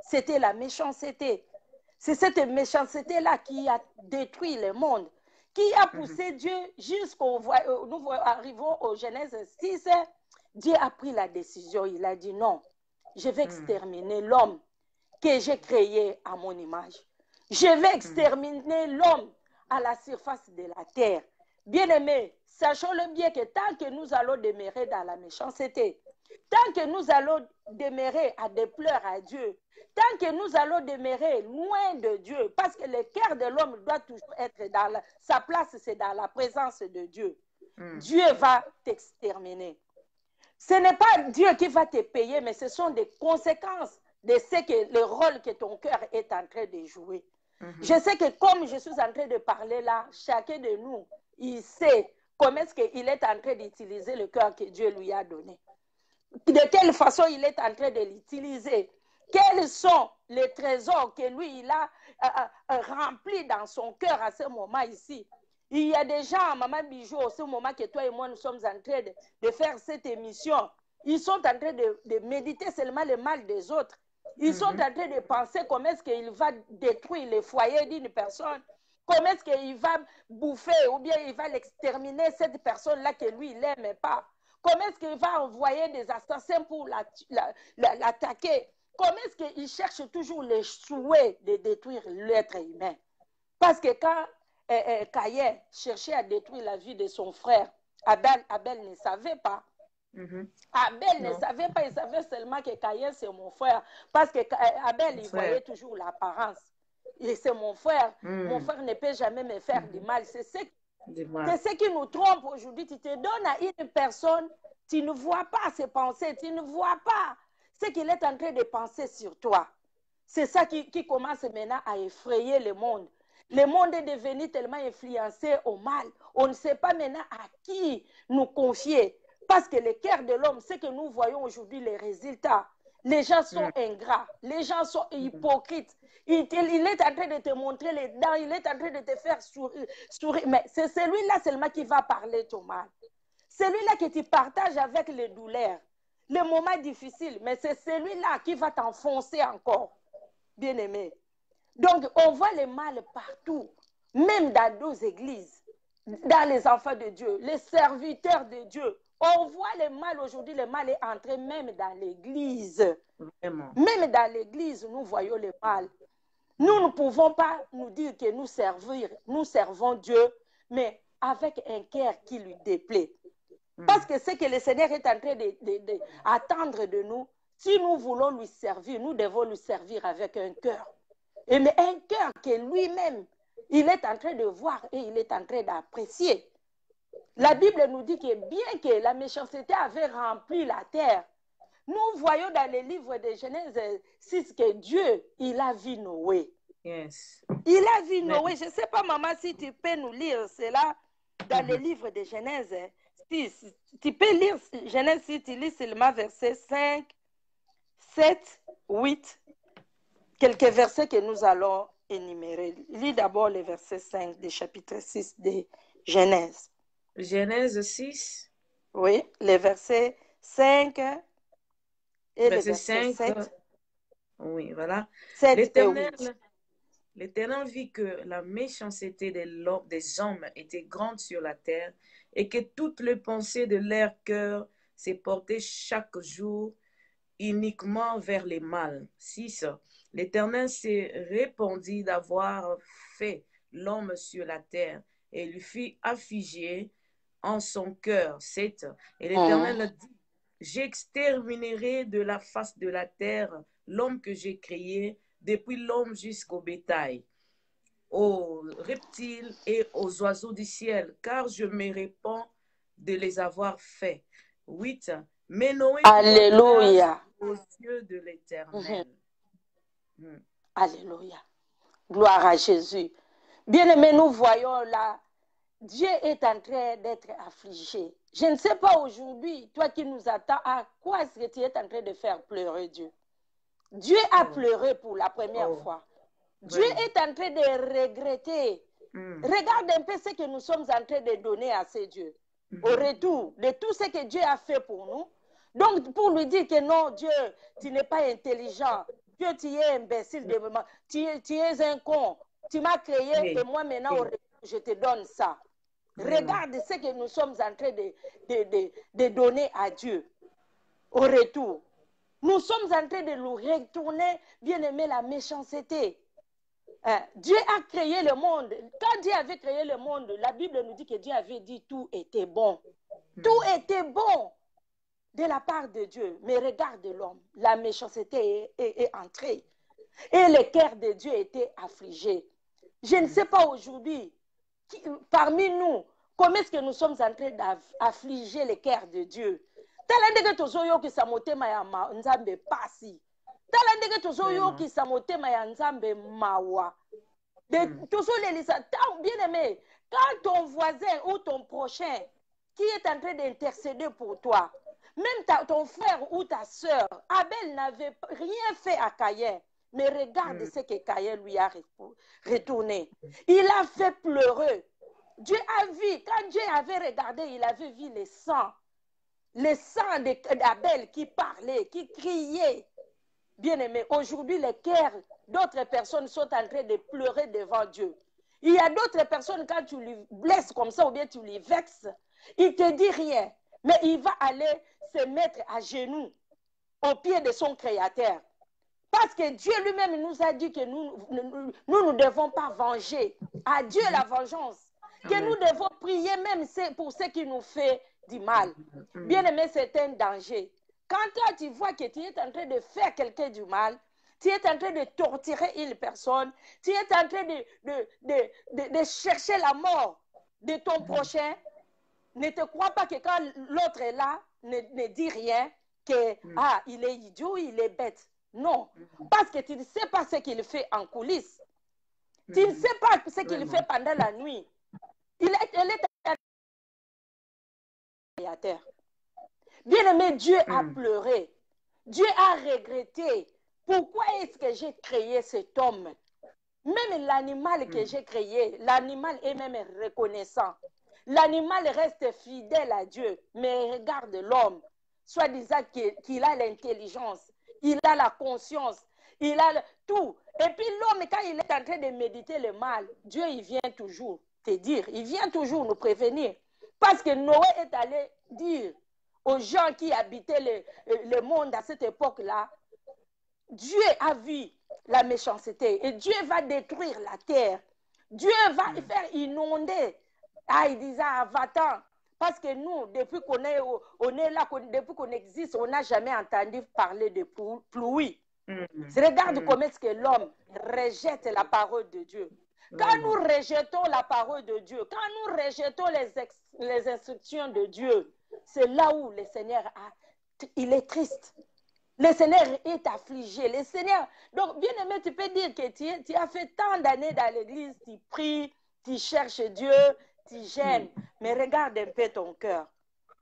C'était la méchanceté. C'est cette méchanceté-là qui a détruit le monde, qui a poussé Dieu jusqu'au... Nous arrivons au Genèse 6, Dieu a pris la décision. Il a dit non, je vais exterminer l'homme que j'ai créé à mon image. Je vais exterminer l'homme à la surface de la terre. Bien-aimés, sachons-le bien que tant que nous allons demeurer dans la méchanceté, tant que nous allons demeurer à déplaire à Dieu, tant que nous allons demeurer loin de Dieu, parce que le cœur de l'homme doit toujours être dans sa place, c'est dans la présence de Dieu. Dieu va t'exterminer. Ce n'est pas Dieu qui va te payer, mais ce sont des conséquences de le rôle que ton cœur est en train de jouer. Je sais que comme je suis en train de parler là, chacun de nous, il sait comment est-ce qu'il est en train d'utiliser le cœur que Dieu lui a donné. De quelle façon il est en train de l'utiliser. Quels sont les trésors que lui, il a remplis dans son cœur à ce moment ici. Il y a des gens, Maman Bijou, au ce moment que toi et moi, nous sommes en train de faire cette émission, ils sont en train de méditer seulement le mal des autres. Ils sont en train de penser comment est-ce qu'il va détruire le foyer d'une personne, comment est-ce qu'il va bouffer ou bien il va l'exterminer, cette personne-là que lui, il n'aime pas. Comment est-ce qu'il va envoyer des assassins pour l'attaquer? Comment est-ce qu'il cherche toujours les souhaits de détruire l'être humain? Parce que quand Caïn cherchait à détruire la vie de son frère, Abel ne savait pas. Abel ne savait pas, il savait seulement que Caïn c'est mon frère. Parce que Abel, il voyait toujours l'apparence. C'est mon frère ne peut jamais me faire du mal. C'est ce qui nous trompe aujourd'hui. Tu te donnes à une personne, tu ne vois pas ses pensées, tu ne vois pas ce qu'il est en train de penser sur toi. C'est ça qui commence maintenant à effrayer le monde. Le monde est devenu tellement influencé au mal. On ne sait pas maintenant à qui nous confier. Parce que le cœur de l'homme, c'est que nous voyons aujourd'hui les résultats. Les gens sont ingrats, les gens sont hypocrites. Il est en train de te montrer les dents, il est en train de te faire sourire. Mais c'est celui-là seulement qui va parler ton mal. Celui-là que tu partages avec les douleurs, les moments difficiles, mais c'est celui-là qui va t'enfoncer encore, bien-aimé. Donc, on voit le mal partout, même dans nos églises, dans les enfants de Dieu, les serviteurs de Dieu. On voit le mal aujourd'hui, le mal est entré même dans l'église. Vraiment. Même dans l'église, nous voyons le mal. Nous ne pouvons pas nous dire que nous servons Dieu, mais avec un cœur qui lui déplaît. Parce que ce que le Seigneur est en train d'attendre de nous, si nous voulons lui servir, nous devons lui servir avec un cœur. Mais un cœur que lui-même, il est en train de voir et il est en train d'apprécier. La Bible nous dit que bien que la méchanceté avait rempli la terre, nous voyons dans les livres de Genèse 6 que Dieu, il a vu Noé. Yes. Il a vu Noé. Je ne sais pas, maman, si tu peux nous lire cela dans les livres de Genèse 6. Tu peux lire Genèse 6, tu lis seulement versets 5, 7, 8. Quelques versets que nous allons énumérer. Lis d'abord le verset 5 du chapitre 6 de Genèse. Genèse 6. Oui, les versets 5 et le verset 7. Oui, voilà. 7 L'Éternel vit que la méchanceté des hommes était grande sur la terre et que toutes les pensées de leur cœur s'est portées chaque jour uniquement vers les mal. 6. L'Éternel s'est répandu d'avoir fait l'homme sur la terre et lui fit affliger en son cœur. 7. Et l'Éternel a dit, j'exterminerai de la face de la terre l'homme que j'ai créé, depuis l'homme jusqu'au bétail, aux reptiles et aux oiseaux du ciel, car je me répands de les avoir faits. 8. Mais Noé trouva grâce aux yeux de l'Éternel. Alléluia. Gloire à Jésus. Bien-aimés, nous voyons là, Dieu est en train d'être affligé. Je ne sais pas aujourd'hui, toi qui nous attends, à quoi est-ce que tu es en train de faire pleurer Dieu? Dieu a pleuré pour la première fois. Dieu est en train de regretter. Regarde un peu ce que nous sommes en train de donner à ces dieux. Au retour de tout ce que Dieu a fait pour nous. Donc, pour lui dire que non, Dieu, tu n'es pas intelligent. Dieu, tu es imbécile. Tu es un con. Tu m'as créé et moi, maintenant, au retour, je te donne ça. Regarde ce que nous sommes en train de donner à Dieu. Au retour. Nous sommes en train de nous retourner, bien aimé, la méchanceté. Dieu a créé le monde. Quand Dieu avait créé le monde, la Bible nous dit que Dieu avait dit tout était bon. Tout était bon de la part de Dieu. Mais regarde l'homme, la méchanceté est entrée. Et le cœur de Dieu était affligé. Je ne sais pas aujourd'hui, parmi nous, comment est-ce que nous sommes en train d'affliger le cœur de Dieu. Talendeke tozoyokisa motema ya nzambe pasi. Talendeke tozoyokisa motema ya nzambe mawa. Tozolelisa, bien aimé, quand ton voisin ou ton prochain qui est en train d'intercéder pour toi, même ton frère ou ta soeur, Abel n'avait rien fait à Caïn, mais regarde ce que Caïn lui a retourné. Il a fait pleurer. Dieu a vu, quand Dieu avait regardé, il avait vu le sang d'Abel qui parlait, qui criait. Bien aimé, aujourd'hui, les cœurs d'autres personnes sont en train de pleurer devant Dieu. Il y a d'autres personnes, quand tu lui blesses comme ça ou bien tu lui vexes, il ne te dit rien, mais il va aller se mettre à genoux au pied de son Créateur. Parce que Dieu lui-même nous a dit que nous ne devons pas venger. À Dieu la vengeance. Que nous devons prier même pour ce qui nous fait du mal. Bien aimé, c'est un danger. Quand toi, tu vois que tu es en train de faire quelqu'un du mal, tu es en train de torturer une personne, tu es en train de chercher la mort de ton prochain, ne te crois pas que quand l'autre est là, ne dis rien, que il est idiot, il est bête. Non, parce que tu ne sais pas ce qu'il fait en coulisses. Tu ne sais pas ce qu'il fait pendant la nuit. Elle est à terre. Bien aimé, Dieu a pleuré. Dieu a regretté. Pourquoi est-ce que j'ai créé cet homme? Même l'animal que j'ai créé, l'animal est même reconnaissant. L'animal reste fidèle à Dieu. Mais regarde l'homme, soi-disant qu'il a l'intelligence, il a la conscience, il a tout. Et puis l'homme, quand il est en train de méditer le mal, Dieu, il vient toujours te dire, il vient toujours nous prévenir. Parce que Noé est allé dire aux gens qui habitaient le monde à cette époque-là, Dieu a vu la méchanceté et Dieu va détruire la terre. Dieu va faire inonder. Il disait, va-t'en. Parce que nous, depuis qu'on est là, depuis qu'on existe, on n'a jamais entendu parler de pluie. Regarde comment est-ce que l'homme rejette la parole de Dieu. Quand nous rejetons la parole de Dieu, quand nous rejetons les instructions de Dieu, c'est là où le Seigneur il est triste. Le Seigneur est affligé. Le Seigneur, donc bien aimé, tu peux dire que tu as fait tant d'années dans l'église, tu pries, tu cherches Dieu, tu gênes, mais regarde un peu ton cœur.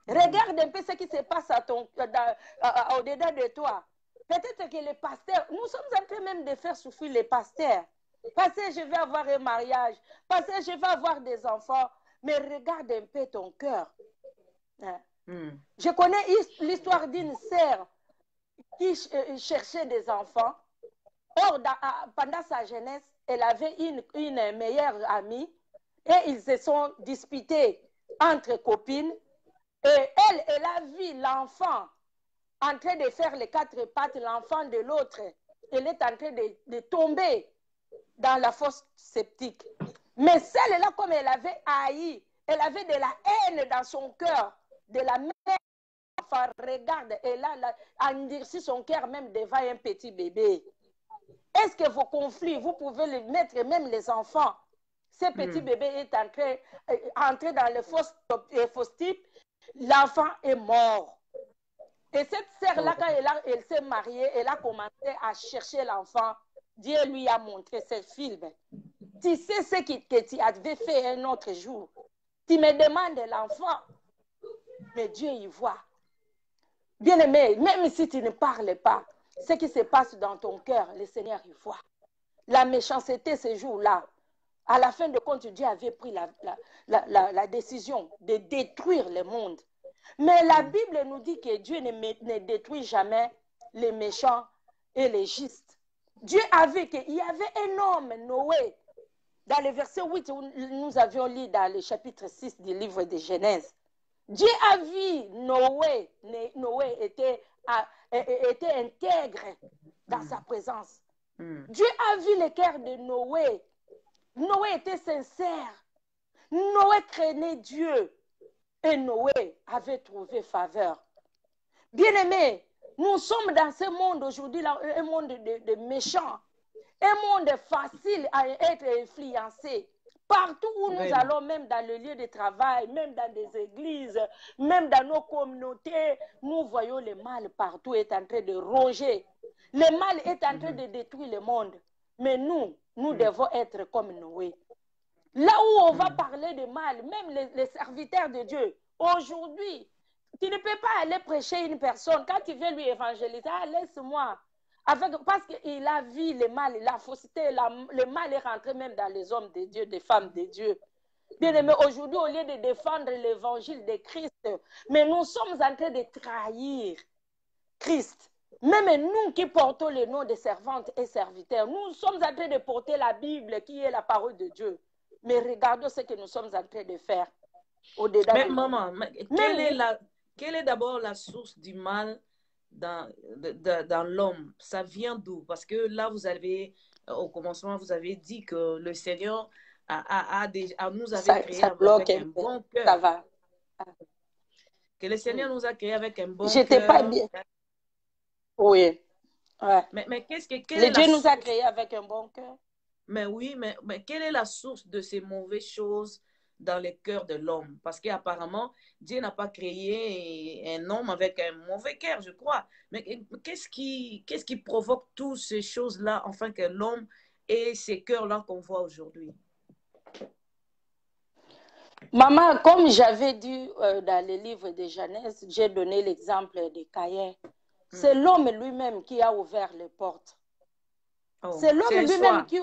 Regarde un peu ce qui se passe au-dedans de toi. Peut-être que les pasteurs, nous sommes en train même de faire souffrir les pasteurs. Parce que je vais avoir un mariage, parce que je vais avoir des enfants, mais regarde un peu ton cœur. Je connais l'histoire d'une sœur qui cherchait des enfants. Or, pendant sa jeunesse, elle avait une meilleure amie et ils se sont disputés entre copines. Et elle a vu l'enfant en train de faire les quatre pattes, l'enfant de l'autre. elle est en train de tomber dans la fosse septique. Mais celle-là, comme elle avait haï, elle avait de la haine dans son cœur, de la mère. Enfin, regarde, elle a endurci son cœur même devant un petit bébé. Est-ce que vos conflits, vous pouvez les mettre, même les enfants, ce petit bébé est entré dans le faux type, l'enfant est mort. Et cette sœur-là, quand elle s'est mariée, elle a commencé à chercher l'enfant. Dieu lui a montré ce film. Tu sais ce que tu avais fait un autre jour. Tu me demandes l'enfant, mais Dieu y voit. Bien-aimé, même si tu ne parles pas, ce qui se passe dans ton cœur, le Seigneur y voit. La méchanceté ce jour-là, à la fin de compte, Dieu avait pris la décision de détruire le monde. Mais la Bible nous dit que Dieu ne détruit jamais les méchants et les justes. Dieu a vu qu'il y avait un homme, Noé, dans le verset 8, où nous avions lu dans le chapitre 6 du livre de Genèse. Dieu a vu Noé. Noé était intègre dans sa présence. Dieu a vu le cœur de Noé. Noé était sincère. Noé craignait Dieu. Et Noé avait trouvé faveur. Bien-aimés, nous sommes dans ce monde aujourd'hui, un monde de méchants. Un monde facile à être influencé. Partout où nous allons, même dans le lieu de travail, même dans des églises, même dans nos communautés, nous voyons le mal partout est en train de ronger. Le mal est en train de détruire le monde. Mais nous devons être comme Noé. Là où on va parler de mal, même les serviteurs de Dieu, aujourd'hui, tu ne peux pas aller prêcher une personne. Quand tu veux lui évangéliser, laisse-moi. Parce qu'il a vu le mal, la fausseté, le mal est rentré même dans les hommes de Dieu, des femmes de Dieu. Bien aimé, aujourd'hui, au lieu de défendre l'évangile de Christ, mais nous sommes en train de trahir Christ. Même nous qui portons le nom de servantes et serviteurs, nous sommes en train de porter la Bible qui est la parole de Dieu. Mais regardons ce que nous sommes en train de faire au-dedans. Mais maman, quelle est d'abord la source du mal dans l'homme? Ça vient d'où? Parce que là, vous avez, au commencement, vous avez dit que le Seigneur nous avait créé avec un bon cœur. Ça va. Que le Seigneur nous a créé avec un bon cœur. J'étais pas bien. Oui. Ouais. Mais qu'est-ce que... Le Dieu nous a créé avec un bon cœur. Mais oui, mais quelle est la source de ces mauvaises choses dans le cœur de l'homme? Parce qu'apparemment, Dieu n'a pas créé un homme avec un mauvais cœur, je crois. Mais qu'est-ce qui provoque toutes ces choses-là, enfin que l'homme ait ces cœurs-là qu'on voit aujourd'hui? Maman, comme j'avais dit dans le livre de Genèse, j'ai donné l'exemple de Caïn. C'est l'homme lui-même qui a ouvert les portes. C'est l'homme lui-même qui...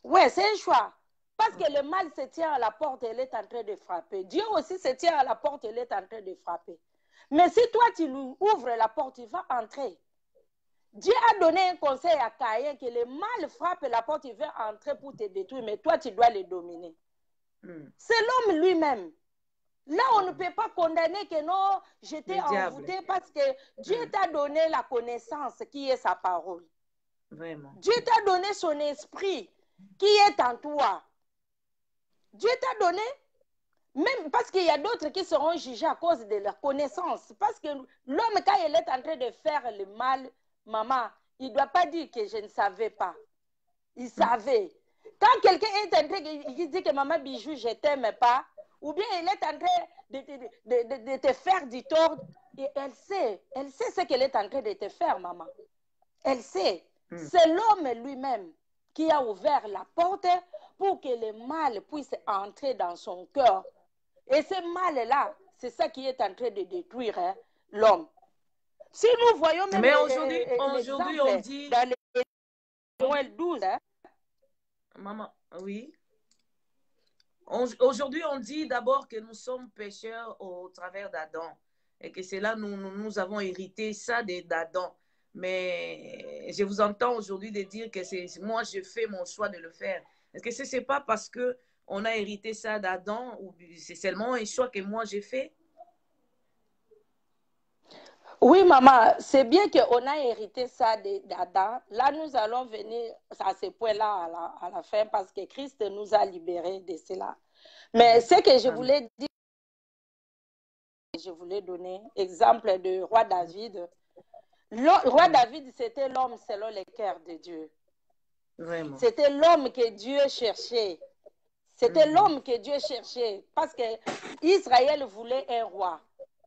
Oui, c'est un choix. Parce que le mal se tient à la porte, elle est en train de frapper. Dieu aussi se tient à la porte, elle est en train de frapper. Mais si toi, tu lui ouvres la porte, il va entrer. Dieu a donné un conseil à Caïn que le mal frappe la porte, il va entrer pour te détruire, mais toi, tu dois le dominer. C'est l'homme lui-même. Là, on ne peut pas condamner que non, j'étais envoûté parce que Dieu t'a donné la connaissance qui est sa parole. Vraiment. Dieu t'a donné son esprit qui est en toi. Dieu t'a donné, même parce qu'il y a d'autres qui seront jugés à cause de leur connaissance. Parce que l'homme, quand il est en train de faire le mal, maman, il ne doit pas dire que je ne savais pas. Il savait. Quand quelqu'un est en train de dire que maman Bijou, je ne t'aime pas, ou bien il est en train de te faire du tort, et elle sait ce qu'elle est en train de te faire, maman. Elle sait. C'est l'homme lui-même qui a ouvert la porte pour que le mal puisse entrer dans son cœur. Et ce mal-là, c'est ça qui est en train de détruire l'homme. Si nous voyons même aujourd'hui on dit... dans les Samuel 12, Maman, oui. Aujourd'hui, on dit d'abord que nous sommes pécheurs au travers d'Adam et que c'est là nous avons hérité ça d'Adam. Mais je vous entends aujourd'hui de dire que c'est moi, je fais mon choix de le faire. Est-ce que ce n'est pas parce qu'on a hérité ça d'Adam ou c'est seulement un choix que moi j'ai fait? Oui, maman, c'est bien qu'on a hérité ça d'Adam. Là, nous allons venir à ce point-là à la fin parce que Christ nous a libérés de cela. Mais ce que je voulais dire, je voulais donner exemple de roi David. Le roi David, c'était l'homme selon le cœur de Dieu. C'était l'homme que Dieu cherchait. C'était l'homme que Dieu cherchait parce que Israël voulait un roi.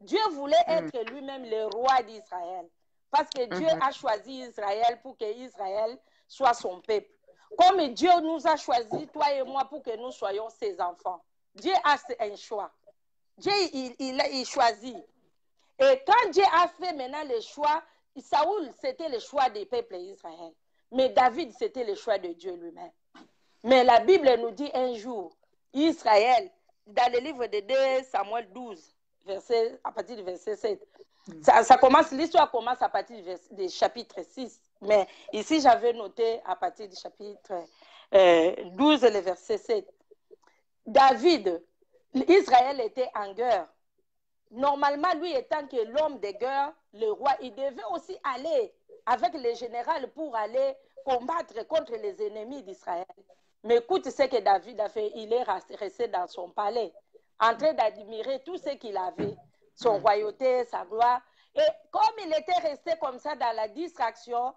Dieu voulait être lui-même le roi d'Israël parce que Dieu a choisi Israël pour que Israël soit son peuple. Comme Dieu nous a choisi, toi et moi, pour que nous soyons ses enfants. Dieu a un choix. Dieu, il choisit. Et quand Dieu a fait maintenant le choix, Saoul, c'était le choix des peuples d'Israël. Mais David, c'était le choix de Dieu lui-même. Mais la Bible nous dit un jour, Israël, dans le livre de 2 Samuel 12, à partir du verset 7, l'histoire commence à partir du chapitre 6. Mais ici, j'avais noté à partir du chapitre 12, le verset 7. David, Israël était en guerre. Normalement, lui étant que l'homme de guerre, le roi, il devait aussi aller avec les généraux pour aller combattre contre les ennemis d'Israël. Mais écoute ce que David a fait. Il est resté dans son palais, en train d'admirer tout ce qu'il avait, son royauté, sa gloire. Et comme il était resté comme ça dans la distraction,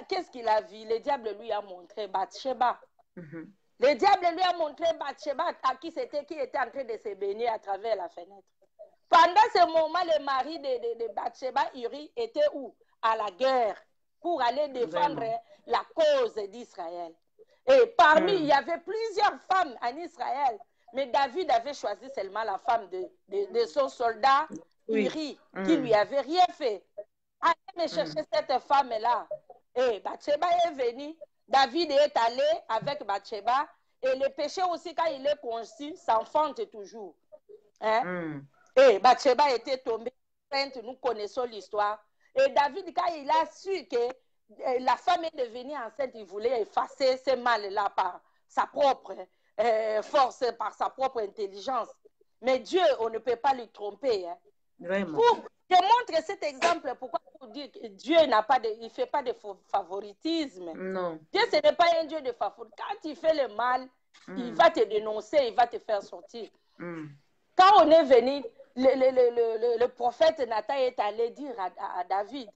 qu'est-ce qu'il a vu? Le diable lui a montré Bathsheba. Le diable lui a montré Bathsheba à qui était en train de se baigner à travers la fenêtre. Pendant ce moment, le mari de Bathsheba, Uri, était où? À la guerre, pour aller défendre la cause d'Israël. Et parmi, il y avait plusieurs femmes en Israël, mais David avait choisi seulement la femme de son soldat, Uri, qui lui avait rien fait. Allez me chercher cette femme-là. Et Bathsheba est venue, David est allé avec Bathsheba, et le péché aussi, quand il est conçu, s'enfante toujours. Et Bathsheba était tombée enceinte, nous connaissons l'histoire. Et David, quand il a su que la femme est devenue enceinte, il voulait effacer ce mal-là par sa propre force, par sa propre intelligence. Mais Dieu, on ne peut pas lui tromper. Vraiment. Pour te montrer cet exemple, pourquoi pour dire que Dieu il fait pas de favoritisme. Non. Dieu, ce n'est pas un Dieu de favoritisme. Quand il fait le mal, il va te dénoncer, il va te faire sortir. Quand on est venu, le prophète Nathan est allé dire à David,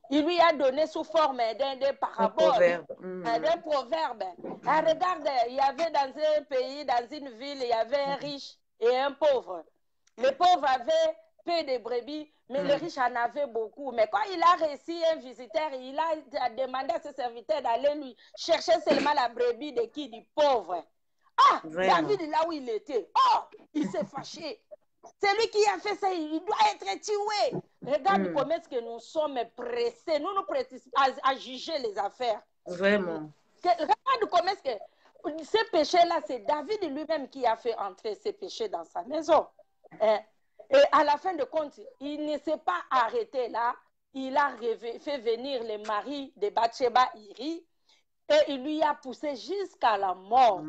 il lui a donné sous forme d'un parabole, d'un proverbe. Regarde, il y avait dans un pays, dans une ville, il y avait un riche et un pauvre. Le pauvre avait peu de brebis, mais le riche en avait beaucoup. Mais quand il a reçu un visiteur, il a demandé à ses serviteurs d'aller lui chercher seulement la brebis de qui? Du pauvre. Ah, Vraiment. David, là où il était, il s'est fâché. C'est lui qui a fait ça, il doit être tué. Regarde comment est-ce que nous sommes pressés, nous pressons à juger les affaires. Vraiment. Regarde comment est-ce que ces péchés-là, c'est David lui-même qui a fait entrer ces péchés dans sa maison. Et à la fin de compte, il ne s'est pas arrêté là. Il a fait venir le mari de Bathsheba, Uri, et il lui a poussé jusqu'à la mort.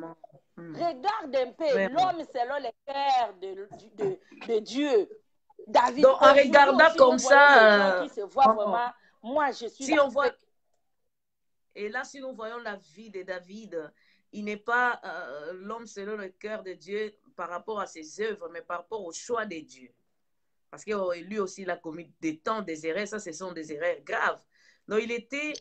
Regarde un peu l'homme selon le cœur de Dieu. David, donc en regardant comme ça, gens qui se voient vraiment, moi je suis si on voit, et là si nous voyons la vie de David, il n'est pas l'homme selon le cœur de Dieu par rapport à ses œuvres, mais par rapport au choix de Dieu. Parce que lui aussi, il a commis des erreurs, ça ce sont des erreurs graves. Donc il était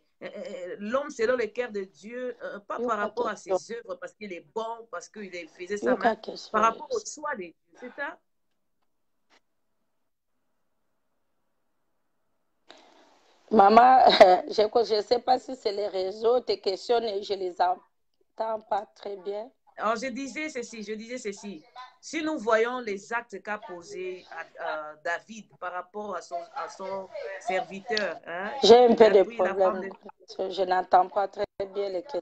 l'homme selon le cœur de Dieu, pas par rapport à ses œuvres, parce qu'il est bon, parce qu'il faisait ça, mais par rapport au choix de Dieu. C'est ça? Maman, je ne sais pas si c'est les réseaux, tes questions, je les entends pas très bien. Alors, je disais ceci. Si nous voyons les actes qu'a posé à David par rapport à son serviteur. Hein, j'ai un peu de problème. Je n'entends pas très bien les questions.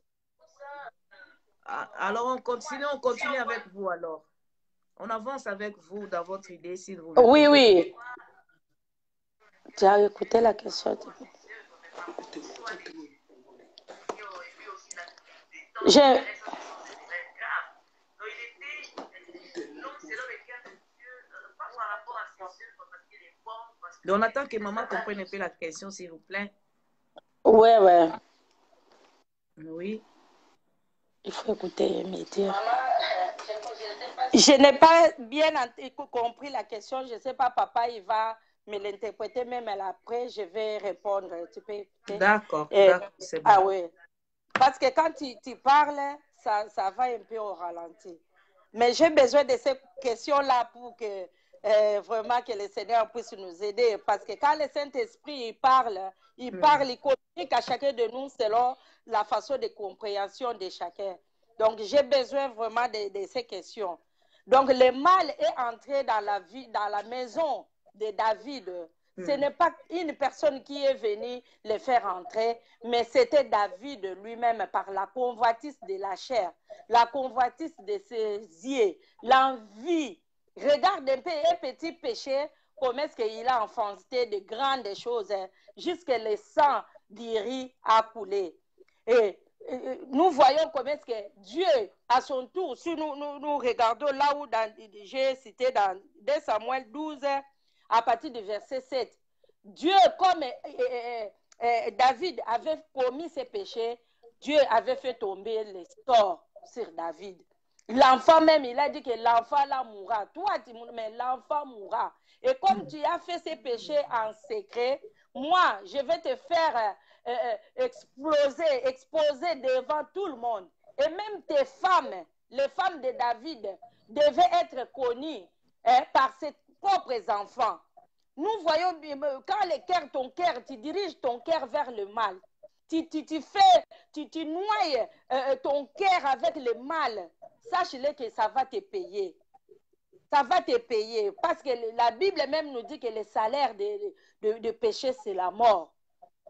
Alors, on continue avec vous alors. On avance avec vous dans votre idée, s'il vous plaît. Oui. Tu as écouté la question? Donc, on attend que maman comprenne un peu la question, s'il vous plaît. Ouais, ouais. Oui. Il faut écouter mes dire. Je n'ai pas bien compris la question. Je ne sais pas, papa, il va me l'interpréter même après. Je vais répondre. Tu peux écouter? D'accord, c'est bon. Ah oui. Parce que quand tu parles, ça va un peu au ralenti. Mais j'ai besoin de ces questions-là pour que vraiment que le Seigneur puisse nous aider. Parce que quand le Saint-Esprit il communique à chacun de nous selon la façon de compréhension de chacun. Donc, j'ai besoin vraiment de ces questions. Donc, le mal est entré dans la maison de David. Ce n'est pas une personne qui est venue le faire entrer, mais c'était David lui-même par la convoitise de la chair, la convoitise de ses yeux, l'envie. Regarde un peu un petit péché, comment est-ce qu'il a enfanté de grandes choses, jusque le sang d'Iri a coulé. Et nous voyons comment est-ce que Dieu, à son tour, si nous regardons là où j'ai cité dans 2 Samuel 12, à partir du verset 7, Dieu, comme David avait commis ses péchés, Dieu avait fait tomber les sorts sur David. L'enfant même, il a dit que l'enfant là mourra. Toi, tu mourras, mais l'enfant mourra. Et comme tu as fait ces péchés en secret, moi, je vais te faire exposer devant tout le monde. Et même tes femmes, les femmes de David, devaient être connues par ses propres enfants. Nous voyons, quand ton cœur, tu diriges ton cœur vers le mal, tu noies ton cœur avec le mal, sache-le que ça va te payer. Ça va te payer. Parce que la Bible même nous dit que le salaire de péché, c'est la mort.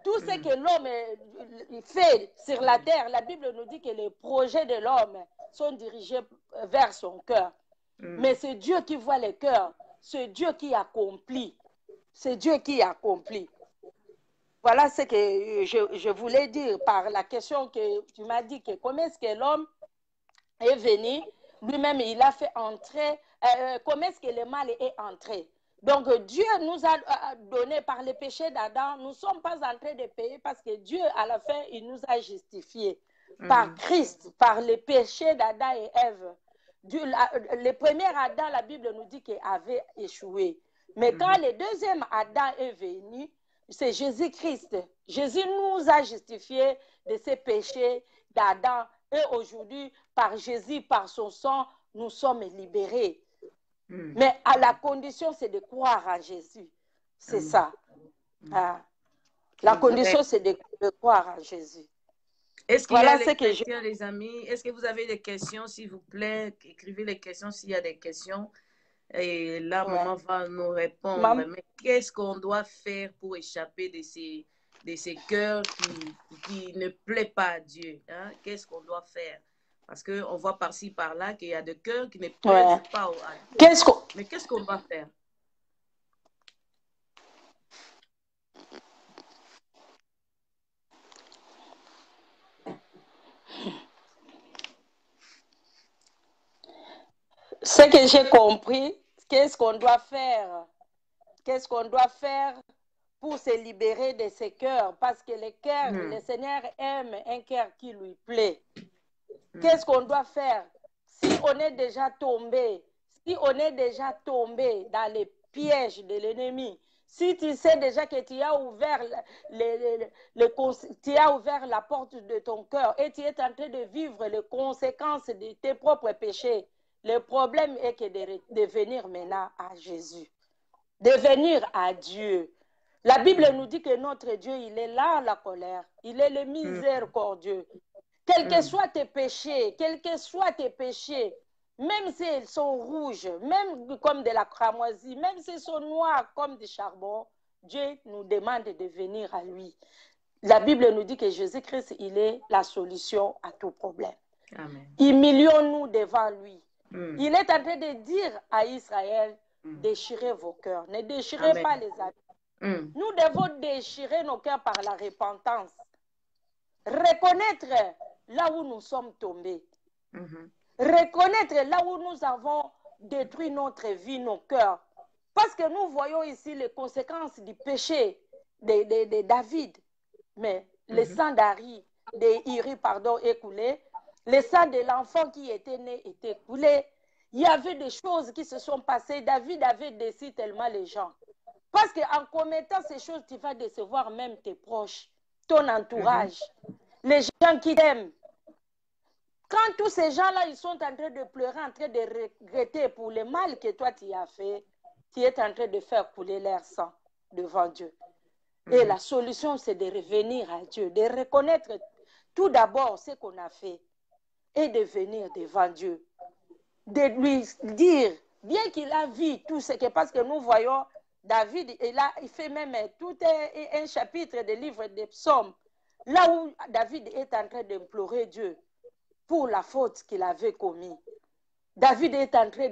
Tout ce que l'homme fait sur la terre, la Bible nous dit que les projets de l'homme sont dirigés vers son cœur. Mais c'est Dieu qui voit le cœur. C'est Dieu qui accomplit. C'est Dieu qui accomplit. Voilà ce que je voulais dire par la question que tu m'as dit, que comment est-ce que l'homme est venu, lui-même il a fait entrer, comment est-ce que le mal est entré. Donc Dieu nous a donné par le péché d'Adam, nous ne sommes pas en train de payer parce que Dieu à la fin il nous a justifiés par Christ, par le péché d'Adam et Ève. Le premier Adam, la Bible nous dit qu'il avait échoué. Mais quand le deuxième Adam est venu, c'est Jésus-Christ. Jésus nous a justifiés de ces péchés d'Adam. Et aujourd'hui, par Jésus, par son sang, nous sommes libérés. Mais à la condition, c'est de croire en Jésus. C'est ça. La condition, c'est de croire en Jésus. Est-ce qu'il y a des questions, les amis? Est-ce que vous avez des questions, s'il vous plaît? Écrivez les questions s'il y a des questions. Et là, maman va nous répondre. Mais qu'est-ce qu'on doit faire pour échapper de ces cœurs qui ne plaisent pas à Dieu? Hein? Qu'est-ce qu'on doit faire? Parce qu'on voit par-ci, par-là qu'il y a des cœurs qui ne plaisent pas à Dieu. Mais qu'est-ce qu'on doit faire? Ce que j'ai compris, qu'est-ce qu'on doit faire? Qu'est-ce qu'on doit faire pour se libérer de ces cœurs? Parce que le Seigneur aime un cœur qui lui plaît. Qu'est-ce qu'on doit faire? Si on est déjà tombé dans les pièges de l'ennemi, si tu sais déjà que tu as ouvert, tu as ouvert la porte de ton cœur et tu es en train de vivre les conséquences de tes propres péchés, le problème est que de venir maintenant à Jésus, de venir à Dieu. La Bible nous dit que notre Dieu, il est là la colère, il est le miséricordieux. Quels que soient tes péchés, même s'ils sont rouges, même comme de la cramoisie, même s'ils sont noirs comme du charbon, Dieu nous demande de venir à lui. La Bible nous dit que Jésus-Christ, il est la solution à tout problème. Humilions-nous devant lui. Il est en train de dire à Israël, déchirez vos cœurs, ne déchirez pas les habits. Nous devons déchirer nos cœurs par la repentance. Reconnaître là où nous sommes tombés. Reconnaître là où nous avons détruit notre vie, nos cœurs. Parce que nous voyons ici les conséquences du péché de David. Mais le sang d'Iri, pardon, est coulé. Le sang de l'enfant qui était né était coulé. Il y avait des choses qui se sont passées. David avait déçu tellement les gens. Parce qu'en commettant ces choses, tu vas décevoir même tes proches, ton entourage, les gens qui t'aiment. Quand tous ces gens-là, ils sont en train de pleurer, en train de regretter pour le mal que toi tu as fait, tu es en train de faire couler leur sang devant Dieu. Et la solution, c'est de revenir à Dieu, de reconnaître tout d'abord ce qu'on a fait et de venir devant Dieu. De lui dire, bien qu'il a vu tout ce que, parce que nous voyons David, il fait même tout un chapitre des livres des psaumes, là où David est en train d'implorer Dieu pour la faute qu'il avait commise. David est en train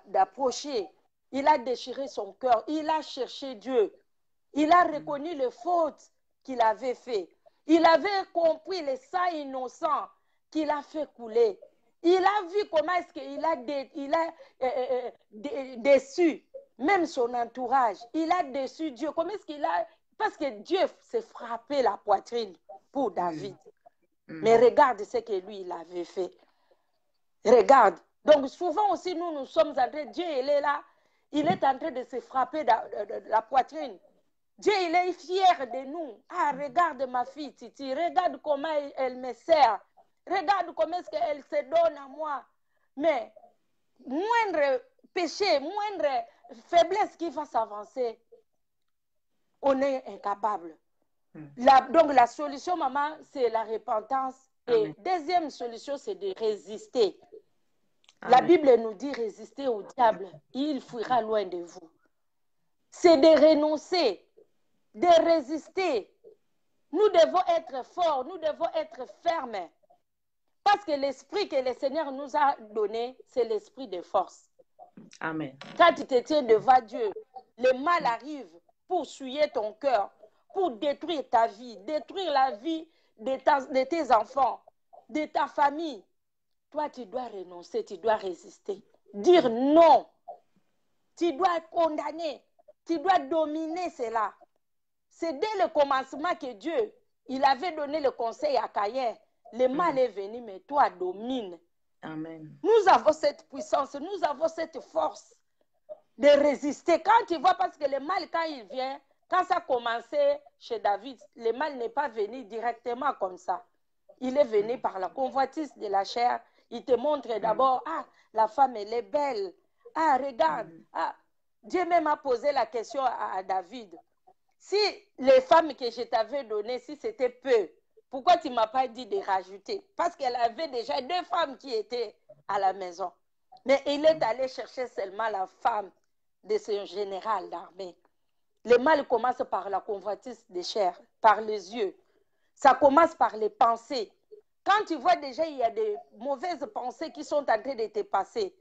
d'approcher, il a déchiré son cœur, il a cherché Dieu, il a reconnu les fautes qu'il avait fait. Il avait compris le sang innocent qu'il a fait couler. Il a vu comment est-ce qu'il a déçu même son entourage. Il a déçu Dieu. Comment est-ce qu'il a... Parce que Dieu s'est frappé la poitrine pour David. Mais regarde ce que lui, il avait fait. Regarde. Donc souvent aussi, nous sommes en train... Dieu, il est là. Il est en train de se frapper de la poitrine. Dieu, il est fier de nous. Ah, regarde ma fille, Titi. Regarde comment elle me sert. Regarde comment est-ce qu'elle se donne à moi. Mais moindre péché, moindre faiblesse qui va s'avancer, on est incapable. Donc la solution, maman, c'est la repentance. Et deuxième solution, c'est de résister. La Bible nous dit résister au diable. Il fuira loin de vous. C'est de renoncer, de résister. Nous devons être forts, nous devons être fermes. Parce que l'esprit que le Seigneur nous a donné, c'est l'esprit de force. Amen. Quand tu te tiens devant Dieu, le mal arrive pour souiller ton cœur, pour détruire ta vie, détruire la vie de tes enfants, de ta famille. Toi, tu dois renoncer, tu dois résister. Dire non. Tu dois condamner. Tu dois dominer cela. C'est dès le commencement que Dieu, il avait donné le conseil à Caïn. Le mal est venu, mais toi, domine. Amen. Nous avons cette puissance, nous avons cette force de résister. Quand tu vois, parce que le mal, quand il vient, quand ça a commencé chez David, le mal n'est pas venu directement comme ça. Il est venu par la convoitise de la chair. Il te montre d'abord, ah, la femme, elle est belle. Ah, regarde. Ah, Dieu même a posé la question à David. Si les femmes que je t'avais données, si c'était peu, pourquoi tu ne m'as pas dit de rajouter? Parce qu'elle avait déjà 2 femmes qui étaient à la maison. Mais il est allé chercher seulement la femme de ce général d'armée. Le mal commence par la convoitise des chairs, par les yeux. Ça commence par les pensées. Quand tu vois déjà il y a des mauvaises pensées qui sont en train de te passer,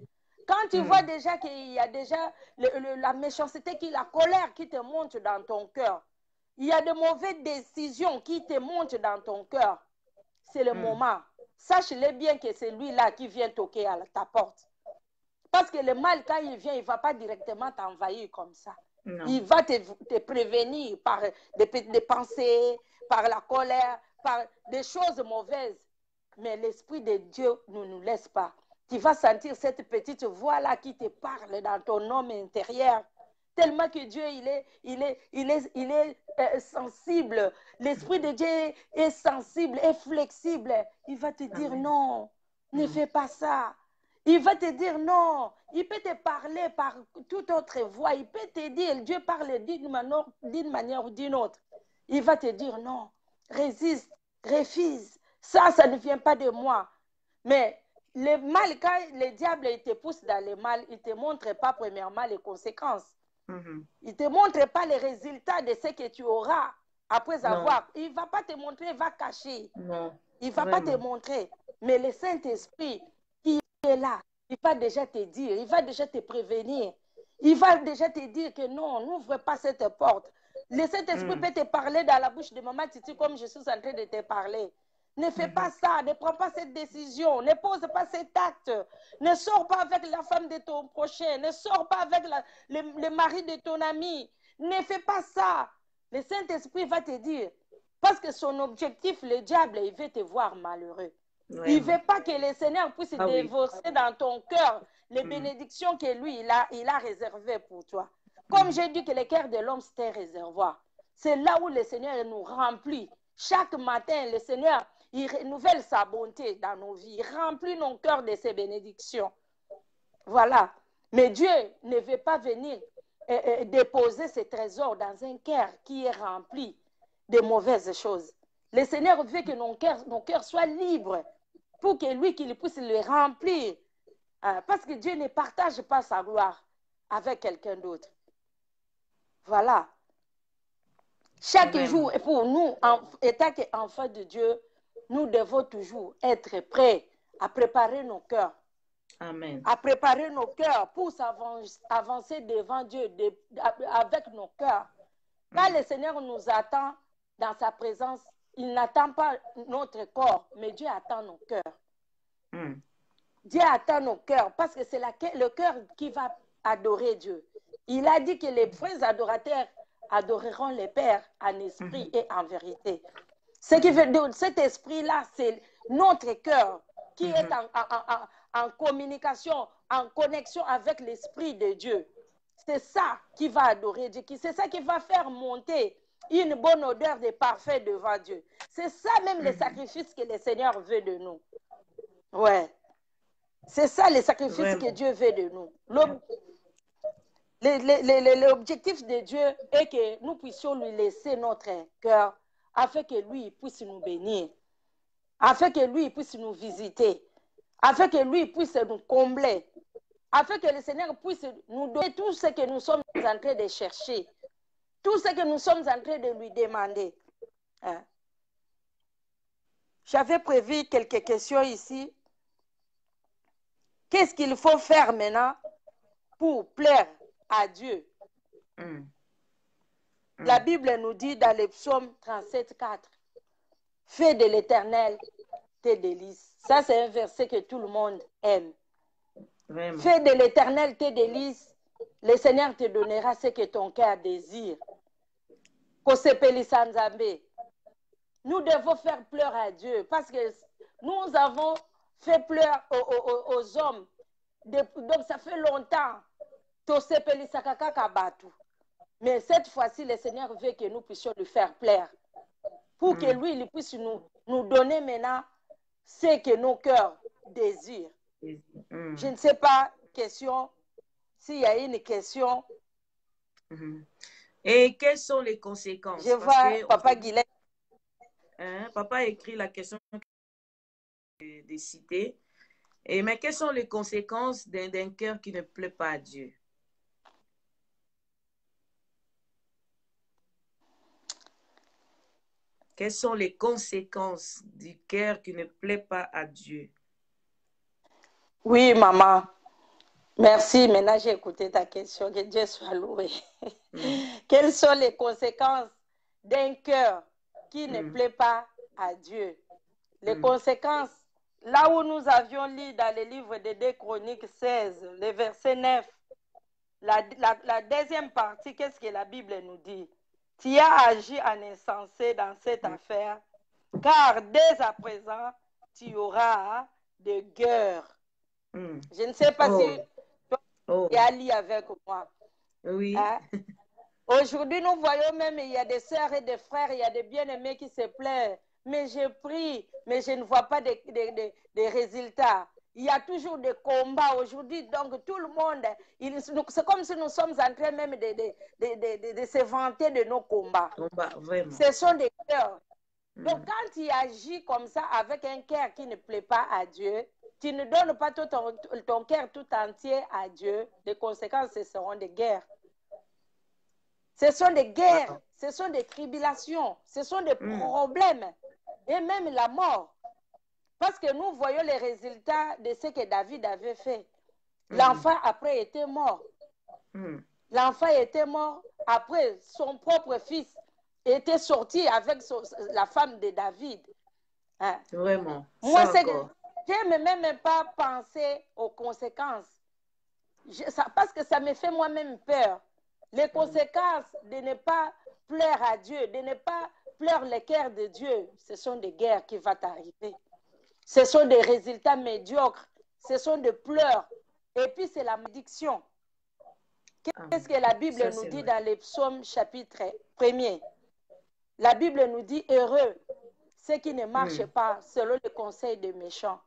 quand tu vois déjà qu'il y a déjà la méchanceté, la colère qui te monte dans ton cœur, il y a de mauvaises décisions qui te montent dans ton cœur, c'est le moment. Sache-le bien que c'est lui-là qui vient toquer à ta porte. Parce que le mal, quand il vient, il ne va pas directement t'envahir comme ça. Non. Il va te prévenir par des pensées, par la colère, par des choses mauvaises. Mais l'Esprit de Dieu ne nous laisse pas. Tu vas sentir cette petite voix-là qui te parle dans ton homme intérieur. Tellement que Dieu, il est sensible. L'Esprit de Dieu est sensible, est flexible. Il va te dire non, ne fais pas ça. Il va te dire non. Il peut te parler par toute autre voix. Il peut te dire, Dieu parle d'une manière ou d'une autre. Il va te dire non, résiste, refuse. Ça ne vient pas de moi. Mais le mal, quand le diable te pousse dans le mal, il ne te montre pas premièrement les conséquences. Il ne te montre pas les résultats de ce que tu auras après avoir. Il ne va pas te montrer, il va cacher. Non. Il ne va pas te montrer. Mais le Saint-Esprit qui est là, il va déjà te dire, il va déjà te prévenir. Il va déjà te dire que non, n'ouvre pas cette porte. Le Saint-Esprit peut te parler dans la bouche de maman Titi comme je suis en train de te parler. Ne fais pas ça, ne prends pas cette décision, ne pose pas cet acte, ne sors pas avec la femme de ton prochain, ne sors pas avec le mari de ton ami, ne fais pas ça. Le Saint-Esprit va te dire, parce que son objectif, le diable, il veut te voir malheureux. Vraiment. Il ne veut pas que le Seigneur puisse déverser dans ton cœur les bénédictions que lui, il a réservées pour toi. Comme j'ai dit que le cœur de l'homme, c'est un réservoir. C'est là où le Seigneur nous remplit. Chaque matin, le Seigneur, il renouvelle sa bonté dans nos vies. Il remplit nos cœurs de ses bénédictions. Voilà. Mais Dieu ne veut pas venir déposer ses trésors dans un cœur qui est rempli de mauvaises choses. Le Seigneur veut que nos cœurs soient libres pour que lui, qu'il puisse les remplir. Parce que Dieu ne partage pas sa gloire avec quelqu'un d'autre. Voilà. Chaque jour, pour nous, étant qu'enfants de Dieu, nous devons toujours être prêts à préparer nos cœurs. Amen. À préparer nos cœurs pour avancer devant Dieu avec nos cœurs. Quand le Seigneur nous attend dans sa présence, il n'attend pas notre corps, mais Dieu attend nos cœurs. Dieu attend nos cœurs parce que c'est le cœur qui va adorer Dieu. Il a dit que les vrais adorateurs adoreront les pères en esprit et en vérité. Ce qui veut dire, cet esprit-là, c'est notre cœur qui est en communication, en connexion avec l'esprit de Dieu. C'est ça qui va adorer Dieu. C'est ça qui va faire monter une bonne odeur de parfait devant Dieu. C'est ça même le sacrifice que le Seigneur veut de nous. Ouais. C'est ça le sacrifice que Dieu veut de nous. L'objectif de Dieu est que nous puissions lui laisser notre cœur afin que lui puisse nous bénir, afin que lui puisse nous visiter, afin que lui puisse nous combler, afin que le Seigneur puisse nous donner tout ce que nous sommes en train de chercher, tout ce que nous sommes en train de lui demander. J'avais prévu quelques questions ici. Qu'est-ce qu'il faut faire maintenant pour plaire à Dieu? La Bible nous dit dans le psaume 37,4, fais de l'Éternel tes délices. Ça, c'est un verset que tout le monde aime. Vraiment. Fais de l'Éternel tes délices, le Seigneur te donnera ce que ton cœur désire. Nous devons faire pleurer à Dieu parce que nous avons fait pleurer aux hommes. Donc, ça fait longtemps. Mais cette fois-ci, le Seigneur veut que nous puissions lui faire plaire. Pour que lui, il puisse nous donner maintenant ce que nos cœurs désirent. Je ne sais pas, s'il y a une question. Et quelles sont les conséquences? Je vois Papa Guilhem. Papa a écrit la question de citer. Mais quelles sont les conséquences d'un cœur qui ne plaît pas à Dieu? Quelles sont les conséquences du cœur qui ne plaît pas à Dieu? Oui, maman. Merci. Maintenant, j'ai écouté ta question. Que Dieu soit loué. Quelles sont les conséquences d'un cœur qui ne plaît pas à Dieu? Les conséquences, là où nous avions lu dans le livre de 2 Chroniques 16, le verset 9, la deuxième partie, qu'est-ce que la Bible nous dit? Tu as agi en insensé dans cette affaire, car dès à présent, tu auras de guerre. Je ne sais pas si tu as lu avec moi. Oui. Aujourd'hui, nous voyons même, il y a des sœurs et des frères, il y a des bien-aimés qui se plaignent. Mais je prie, mais je ne vois pas de résultats. Il y a toujours des combats aujourd'hui, donc tout le monde, c'est comme si nous sommes en train même de se vanter de nos combats. Ce sont des cœurs. Donc quand tu agis comme ça avec un cœur qui ne plaît pas à Dieu, tu ne donnes pas ton cœur tout entier à Dieu, les conséquences, ce seront des guerres. Ce sont des guerres, ce sont des tribulations, ce sont des problèmes et même la mort. Parce que nous voyons les résultats de ce que David avait fait. L'enfant après était mort. L'enfant était mort après son propre fils était sorti avec la femme de David. Hein. Vraiment. Moi, Ça encore. j'aime même pas penser aux conséquences. Parce que ça me fait moi-même peur. Les conséquences de ne pas plaire à Dieu, de ne pas plaire les cœurs de Dieu, ce sont des guerres qui vont arriver. Ce sont des résultats médiocres. Ce sont des pleurs. Et puis, c'est la malédiction. Qu'est-ce que la Bible Ça, nous dit vrai. dans les psaumes chapitre 1er? La Bible nous dit heureux ceux qui ne marchent pas selon le conseil des méchants.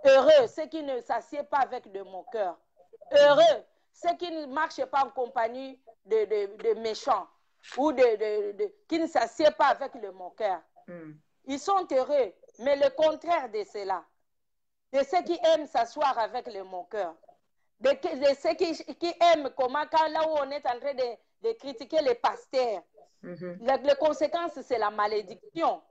Heureux ceux qui ne s'assiedent pas avec de mon cœur. Heureux ceux qui ne marchent pas en compagnie de méchants ou qui ne s'assiedent pas avec le mon cœur. Ils sont heureux, mais le contraire de cela, de ceux qui aiment s'asseoir avec le mon cœur, de ceux qui aiment comment, quand là où on est en train de critiquer les pasteurs, les conséquences, c'est la malédiction.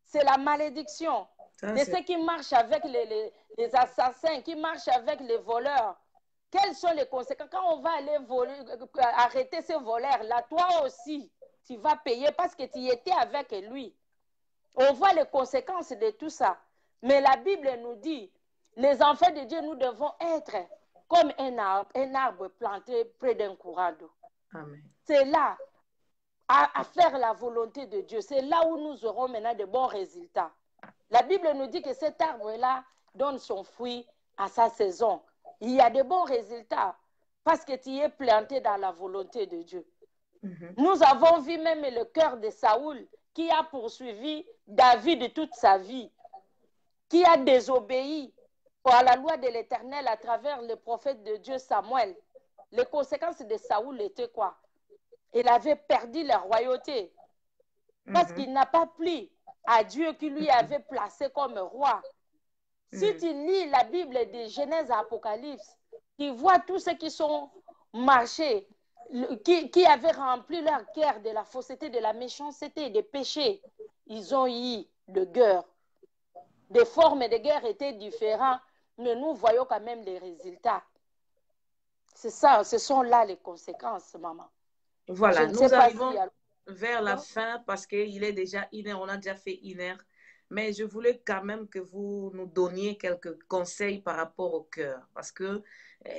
C'est la malédiction de ceux qui marchent avec les assassins, qui marchent avec les voleurs. Quelles sont les conséquences? Quand on va aller arrêter ces voleurs-là, toi aussi, tu vas payer parce que tu étais avec lui. On voit les conséquences de tout ça. Mais la Bible nous dit, les enfants de Dieu, nous devons être comme un arbre planté près d'un courant d'eau. C'est là, à faire la volonté de Dieu. C'est là où nous aurons maintenant de bons résultats. La Bible nous dit que cet arbre-là donne son fruit à sa saison. Il y a de bons résultats parce que tu es planté dans la volonté de Dieu. Nous avons vu même le cœur de Saoul qui a poursuivi David toute sa vie, qui a désobéi à la loi de l'Éternel à travers le prophète de Dieu Samuel. Les conséquences de Saoul étaient quoi? Il avait perdu la royauté parce qu'il n'a pas plu à Dieu qui lui avait placé comme roi. Si tu lis la Bible de Genèse à Apocalypse, tu vois tous ceux qui sont marchés, qui avaient rempli leur cœur de la fausseté, de la méchanceté et des péchés. Ils ont eu de guerre. Les formes de guerre étaient différentes, mais nous voyons quand même les résultats. C'est ça, ce sont là les conséquences, maman. Voilà, nous arrivons vers la fin parce qu'il est déjà 1h, on a déjà fait 1h. Mais je voulais quand même que vous nous donniez quelques conseils par rapport au cœur. Parce qu'il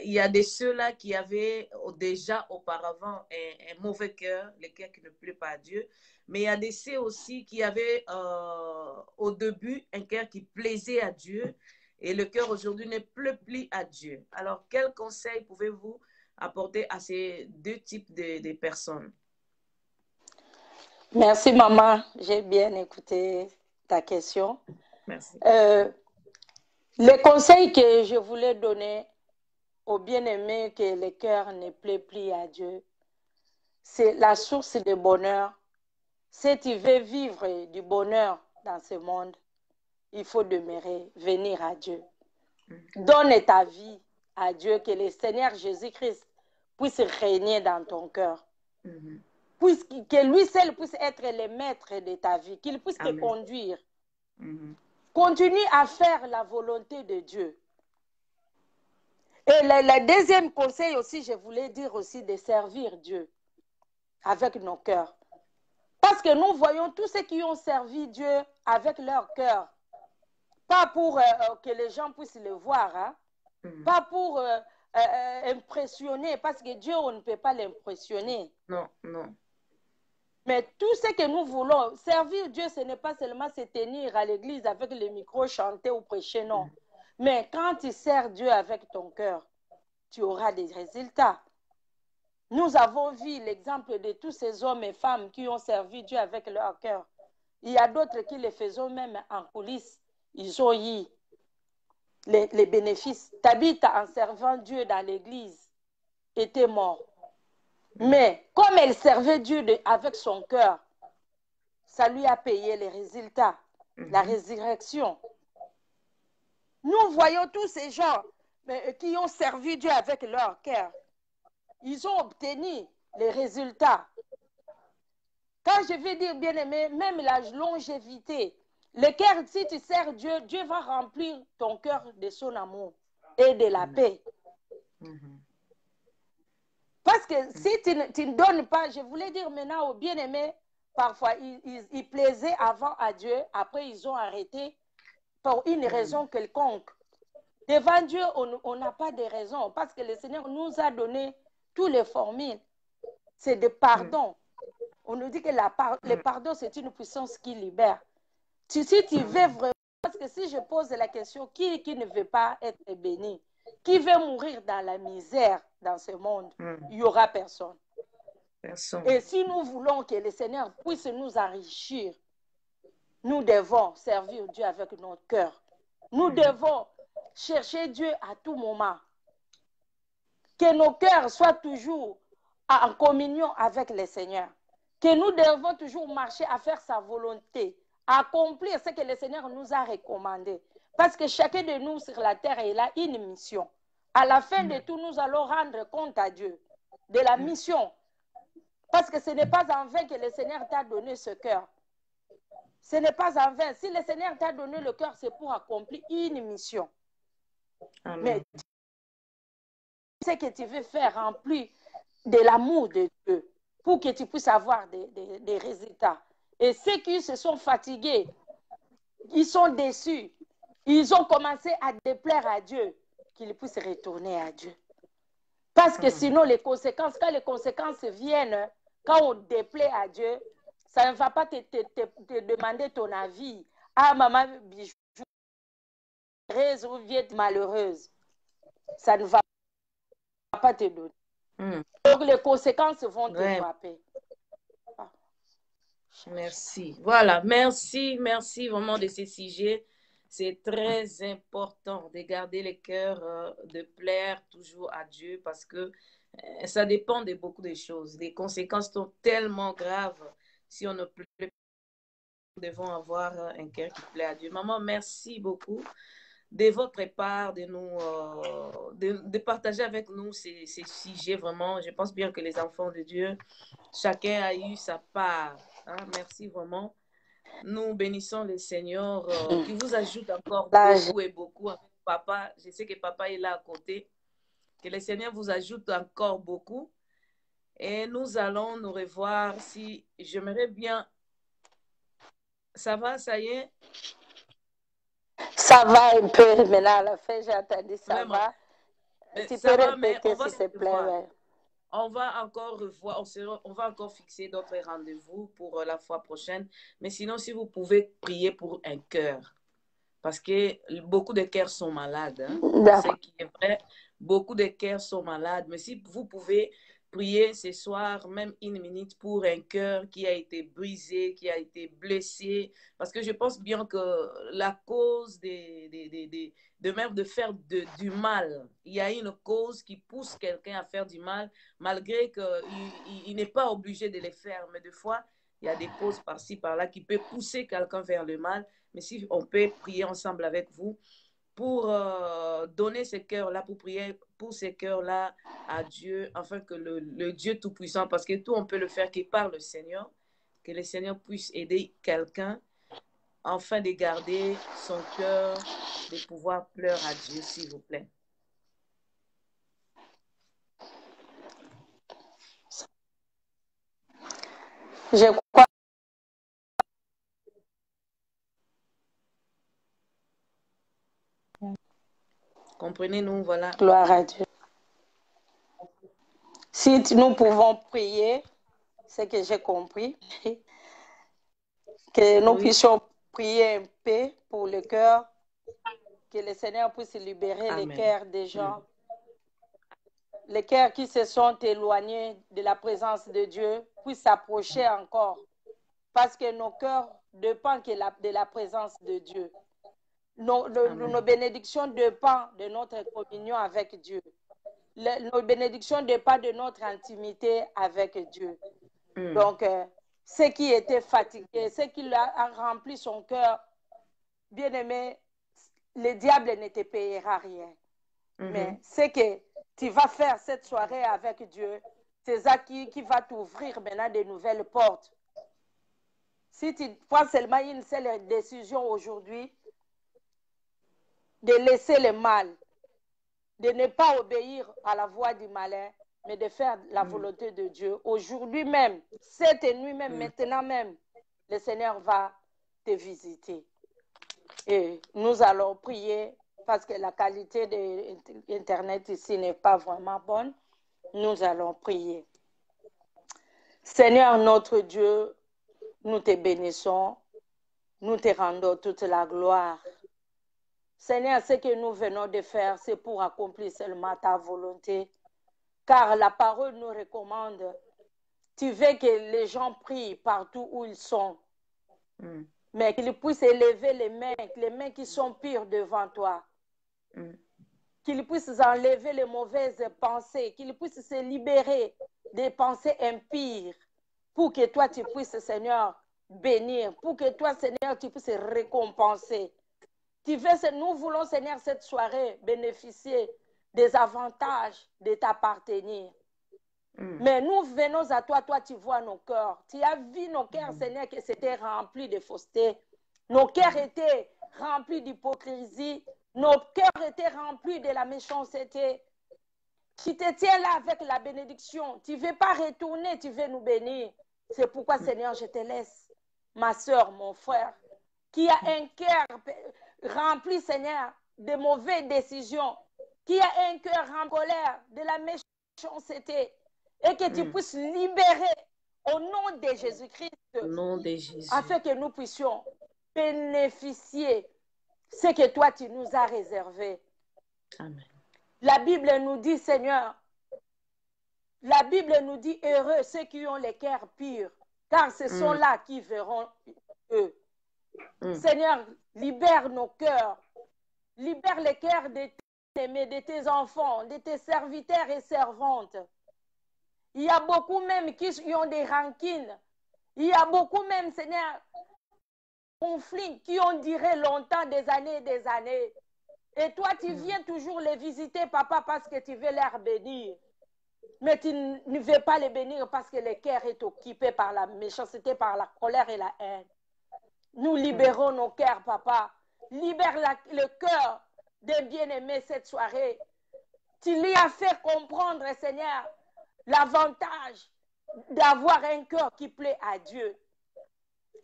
y a de ceux-là qui avaient déjà auparavant un mauvais cœur, le cœur qui ne plaît pas à Dieu. Mais il y a de ceux aussi qui avaient au début un cœur qui plaisait à Dieu. Et le cœur aujourd'hui ne plaît plus à Dieu. Alors, quels conseils pouvez-vous apporter à ces deux types de personnes? Merci, maman. J'ai bien écouté ta question. Merci. Les conseils que je voulais donner aux bien-aimés que le cœur ne plaît plus à Dieu, c'est la source de bonheur. Si tu veux vivre du bonheur dans ce monde, il faut demeurer, venir à Dieu. Donne ta vie à Dieu, que le Seigneur Jésus-Christ puisse régner dans ton cœur. Que lui seul puisse être le maître de ta vie, qu'il puisse te conduire. Continue à faire la volonté de Dieu. Et le deuxième conseil aussi, je voulais dire aussi de servir Dieu avec nos cœurs. Parce que nous voyons tous ceux qui ont servi Dieu avec leur cœur. Pas pour que les gens puissent le voir, hein? Pas pour impressionner, parce que Dieu, on ne peut pas l'impressionner. Non, non. Mais tout ce que nous voulons, servir Dieu, ce n'est pas seulement se tenir à l'église avec le micro, chanter ou prêcher, non. Mais quand tu sers Dieu avec ton cœur, tu auras des résultats. Nous avons vu l'exemple de tous ces hommes et femmes qui ont servi Dieu avec leur cœur. Il y a d'autres qui le faisaient même en coulisses. Ils ont eu les bénéfices. Tabitha, en servant Dieu dans l'église, était mort. Mais comme elle servait Dieu avec son cœur, ça lui a payé les résultats, la résurrection. Nous voyons tous ces gens qui ont servi Dieu avec leur cœur. Ils ont obtenu les résultats. Quand je veux dire, bien-aimé, même la longévité, le cœur, si tu sers Dieu, Dieu va remplir ton cœur de son amour et de la paix. Parce que si tu ne donnes pas, je voulais dire maintenant aux bien-aimés, parfois, ils plaisaient avant à Dieu, après ils ont arrêté pour une raison quelconque. Devant Dieu, on n'a pas de raison parce que le Seigneur nous a donné toutes les formules. C'est de pardon. On nous dit que le pardon, c'est une puissance qui libère. Si tu veux vraiment, parce que si je pose la question, qui ne veut pas être béni? Qui veut mourir dans la misère dans ce monde? Il n'y aura personne. Et si nous voulons que le Seigneur puisse nous enrichir, nous devons servir Dieu avec notre cœur. Nous devons chercher Dieu à tout moment. Que nos cœurs soient toujours en communion avec le Seigneur. Que nous devons toujours marcher à faire sa volonté, à accomplir ce que le Seigneur nous a recommandé. Parce que chacun de nous sur la terre, il a une mission. À la fin de tout, nous allons rendre compte à Dieu de la mission. Parce que ce n'est pas en vain que le Seigneur t'a donné ce cœur. Ce n'est pas en vain. Si le Seigneur t'a donné le cœur, c'est pour accomplir une mission. Amen. Mais ce que tu veux faire remplir de l'amour de Dieu pour que tu puisses avoir des résultats. Et ceux qui se sont fatigués, ils sont déçus, ils ont commencé à déplaire à Dieu, qu'ils puissent retourner à Dieu. Parce que sinon, les conséquences, quand les conséquences viennent, quand on déplaît à Dieu, ça ne va pas te demander ton avis. Ah, maman, bijou, heureuse ou vieille malheureuse. Ça ne va pas te donner. Donc, les conséquences vont te frapper. Merci. Voilà, merci vraiment de ces sujets. C'est très important de garder le cœur, de plaire toujours à Dieu parce que ça dépend de beaucoup de choses. Les conséquences sont tellement graves si on ne plaît pas. Nous devons avoir un cœur qui plaît à Dieu. Maman, merci beaucoup de votre part, de nous, de partager avec nous ces sujets vraiment. Je pense bien que les enfants de Dieu, chacun a eu sa part. Hein? Merci vraiment. Nous bénissons le Seigneur qui vous ajoute encore beaucoup et beaucoup. Avec papa, je sais que papa est là à côté. Que le Seigneur vous ajoute encore beaucoup. Et nous allons nous revoir. Si j'aimerais bien. Ça va, ça y est? Ça va un peu. Maintenant, à la fin, j'ai entendu ça vraiment. Va. Tu peux répéter, s'il te plaît. Ouais. On va encore revoir, on va encore fixer d'autres rendez-vous pour la fois prochaine. Mais sinon, si vous pouvez prier pour un cœur. Parce que beaucoup de cœurs sont malades. Hein? Ce qui est vrai, beaucoup de cœurs sont malades. Mais si vous pouvez prier ce soir, même une minute, pour un cœur qui a été brisé, qui a été blessé. Parce que je pense bien que la cause de même de faire du mal, il y a une cause qui pousse quelqu'un à faire du mal, malgré qu'il n'est pas obligé de le faire. Mais des fois, il y a des causes par-ci, par-là qui peuvent pousser quelqu'un vers le mal. Mais si on peut prier ensemble avec vous pour donner ce cœurs-là, pour prier pour ces cœurs-là à Dieu, afin que le Dieu Tout-Puissant, parce que tout on peut le faire que par le Seigneur, que le Seigneur puisse aider quelqu'un, afin de garder son cœur, de pouvoir pleurer à Dieu, s'il vous plaît. Je crois. Comprenez-nous, voilà. Gloire à Dieu. Si nous pouvons prier, c'est que j'ai compris, que nous puissions prier un peu pour le cœur, que le Seigneur puisse libérer Amen. Les cœurs des gens, les cœurs qui se sont éloignés de la présence de Dieu puissent s'approcher encore, parce que nos cœurs dépendent de la présence de Dieu. Nos bénédictions dépendent de notre communion avec Dieu. Nos bénédictions dépendent de notre intimité avec Dieu. Donc, ceux qui étaient fatigués, ceux qui ont rempli son cœur, bien aimé, le diable ne te payera rien. Mais ce que tu vas faire cette soirée avec Dieu, c'est ça qui va t'ouvrir maintenant de nouvelles portes. Si tu prends seulement une seule décision aujourd'hui, de laisser le mal, de ne pas obéir à la voix du malin, mais de faire la volonté de Dieu. Aujourd'hui même, cette nuit même, maintenant même, le Seigneur va te visiter. Et nous allons prier parce que la qualité de Internet ici n'est pas vraiment bonne. Nous allons prier. Seigneur notre Dieu, nous te bénissons, nous te rendons toute la gloire. Seigneur, ce que nous venons de faire, c'est pour accomplir seulement ta volonté. Car la parole nous recommande, tu veux que les gens prient partout où ils sont, mais qu'ils puissent élever les mains qui sont pures devant toi. Qu'ils puissent enlever les mauvaises pensées, qu'ils puissent se libérer des pensées impires, pour que toi tu puisses, Seigneur, bénir, pour que toi, Seigneur, tu puisses récompenser. Nous voulons, Seigneur, cette soirée bénéficier des avantages de t'appartenir. Mais nous venons à toi, toi tu vois nos cœurs. Tu as vu nos cœurs, Seigneur, que c'était rempli de fausseté. Nos cœurs étaient remplis d'hypocrisie. Nos cœurs étaient remplis de la méchanceté. Tu te tiens là avec la bénédiction. Tu ne veux pas retourner, tu veux nous bénir. C'est pourquoi, Seigneur, je te laisse, ma soeur, mon frère, qui a un cœur rempli, Seigneur, de mauvaises décisions, qui a un cœur en colère, de la méchanceté, et que tu puisses libérer au nom de Jésus-Christ, afin que nous puissions bénéficier ce que toi tu nous as réservé. Amen. La Bible nous dit, Seigneur, la Bible nous dit heureux ceux qui ont les cœurs purs, car ce sont là qui verront eux. Seigneur, libère nos cœurs, libère les cœurs de tes aimés, de tes enfants, de tes serviteurs et servantes. Il y a beaucoup même qui ont des rancines. Il y a beaucoup même, Seigneur, conflits qui ont duré longtemps, des années et des années. Et toi, tu viens toujours les visiter, papa, parce que tu veux les bénir. Mais tu ne veux pas les bénir parce que le cœur est occupé par la méchanceté, par la colère et la haine. Nous libérons nos cœurs, papa. Libère le cœur des bien-aimés cette soirée. Tu lui as fait comprendre, Seigneur, l'avantage d'avoir un cœur qui plaît à Dieu.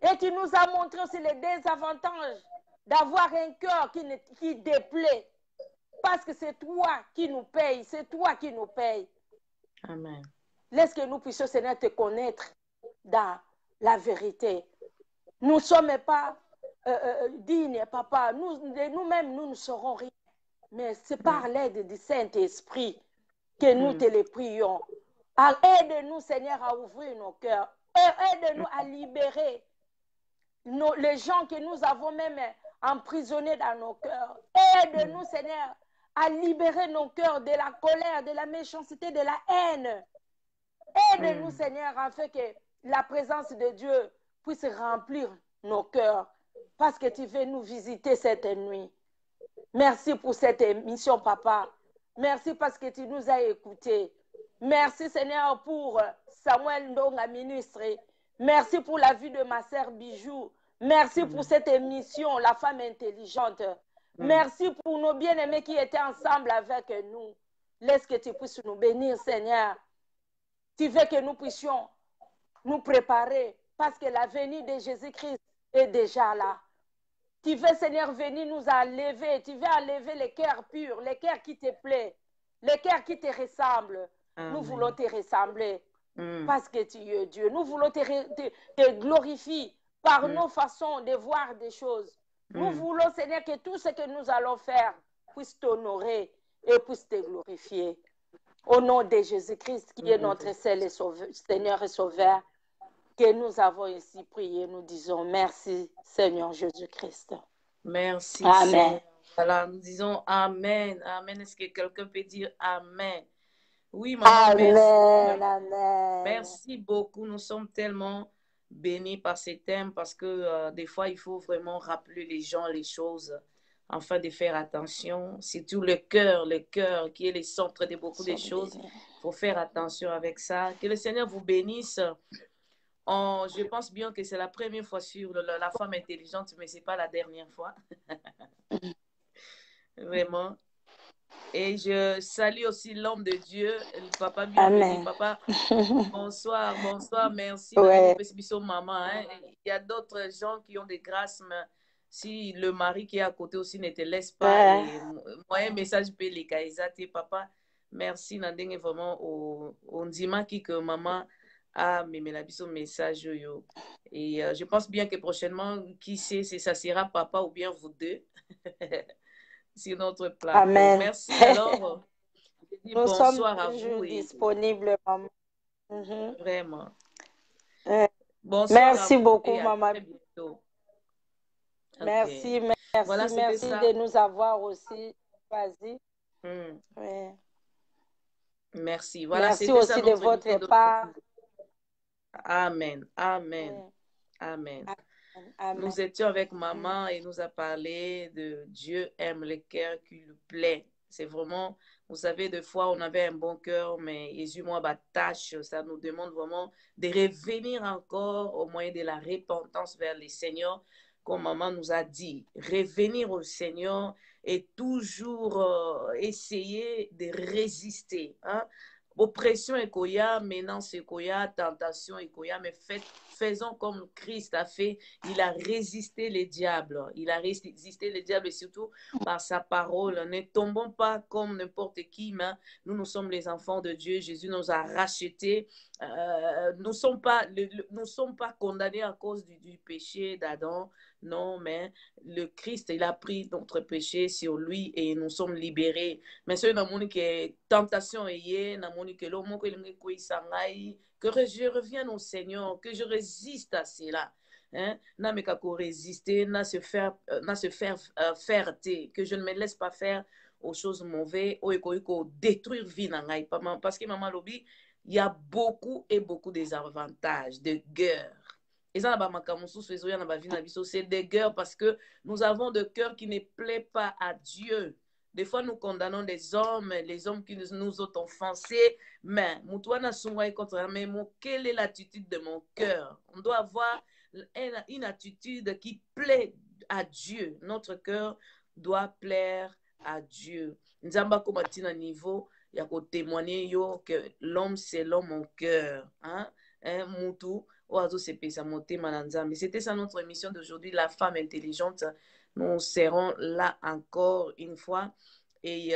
Et tu nous as montré aussi les désavantages d'avoir un cœur qui déplaît. Parce que c'est toi qui nous paye, c'est toi qui nous paye. Amen. Laisse que nous puissions, Seigneur, te connaître dans la vérité. Nous ne sommes pas dignes, papa. Nous-mêmes, nous ne saurons rien. Mais c'est par l'aide du Saint-Esprit que nous te les prions. Aide-nous, Seigneur, à ouvrir nos cœurs. Aide-nous à libérer les gens que nous avons même emprisonnés dans nos cœurs. Aide-nous, Seigneur, à libérer nos cœurs de la colère, de la méchanceté, de la haine. Aide-nous, Seigneur, afin que la présence de Dieu puisse remplir nos cœurs, parce que tu veux nous visiter cette nuit. Merci pour cette émission, papa. Merci parce que tu nous as écoutés. Merci, Seigneur, pour Samuel Ndonga, ministre. Merci pour la vie de ma sœur Bijou. Merci pour cette émission, La Femme Intelligente. Merci pour nos bien-aimés qui étaient ensemble avec nous. Laisse que tu puisses nous bénir, Seigneur. Tu veux que nous puissions nous préparer parce que la venue de Jésus-Christ est déjà là. Tu veux, Seigneur, venir nous enlever. Tu veux enlever les cœurs purs, les cœurs qui te plaisent, les cœurs qui te ressemblent. Amen. Nous voulons te ressembler parce que tu es Dieu. Nous voulons te glorifier par nos façons de voir des choses. Nous voulons, Seigneur, que tout ce que nous allons faire puisse t'honorer et puisse te glorifier. Au nom de Jésus-Christ, qui est notre Seigneur et Sauveur, que nous avons ici prié, nous disons merci, Seigneur Jésus-Christ. Merci, Amen. Seigneur. Voilà, nous disons Amen. Amen. Est-ce que quelqu'un peut dire Amen? Oui, maman, Amen, merci. amen. Merci beaucoup. Nous sommes tellement bénis par ces thèmes parce que des fois, il faut vraiment rappeler les gens les choses afin de faire attention. Surtout le cœur qui est le centre de beaucoup de choses. Il faut faire attention avec ça. Que le Seigneur vous bénisse. Je pense bien que c'est la première fois sur la femme intelligente, mais ce n'est pas la dernière fois. Vraiment. Et je salue aussi l'homme de Dieu, le papa bienvenu. Amen. Papa, bonsoir, bonsoir, merci. Ouais. Maman, hein. Il y a d'autres gens qui ont des grâces, mais si le mari qui est à côté aussi ne te laisse pas, et moi, un message peut les caïsati, papa, merci, Nandeng, vraiment, on dit que maman a mis la biso message, yo. Et je pense bien que prochainement, qui sait, ça sera papa ou bien vous deux sur notre plateau. Amen. Merci, alors. Je dis Nous sommes bonsoir à toujours vous. Et disponibles, maman. vraiment. Bonsoir Merci à vous beaucoup, et à maman. très bientôt. Merci, Okay. Voilà, merci ça. de nous avoir aussi choisis. Ouais. Merci. Voilà, merci c'était ça aussi de notre votre part. Amen. Amen. Amen. Amen. Nous étions avec maman et nous a parlé de Dieu aime le cœur qui lui plaît. C'est vraiment, vous savez, des fois on avait un bon cœur, mais Jésus, moi, tâche, ça nous demande vraiment de revenir encore au moyen de la repentance vers le Seigneur, comme maman nous a dit. Revenir au Seigneur et toujours essayer de résister. Hein? Oppression et koya, menace et koya, tentation et koya, mais faisons comme Christ a fait. Il a résisté les diables. Il a résisté les diables et surtout par sa parole. Ne tombons pas comme n'importe qui, mais nous sommes les enfants de Dieu. Jésus nous a rachetés. Nous ne sommes pas condamnés à cause du péché d'Adam. Non, mais le Christ, il a pris notre péché sur lui et nous sommes libérés. Mais ce n'est que tentation est, que l'homme que je revienne au Seigneur, que je résiste à cela. Hein? Na me kako résister, na se faire faire que je ne me laisse pas faire aux choses mauvaises, ou détruire vie parce que maman lobby, il y a beaucoup et beaucoup des avantages de guerre. Et ça, c'est des guerres parce que nous avons de cœur qui ne plaît pas à Dieu. Des fois, nous condamnons les hommes qui nous ont offensés, mais quelle est l'attitude de mon cœur? On doit avoir une attitude qui plaît à Dieu. Notre cœur doit plaire à Dieu. Nous avons un niveau, il y a témoigner que l'homme, c'est l'homme au cœur. Hein? C'était ça notre émission d'aujourd'hui, la femme intelligente. Nous serons là encore une fois. Et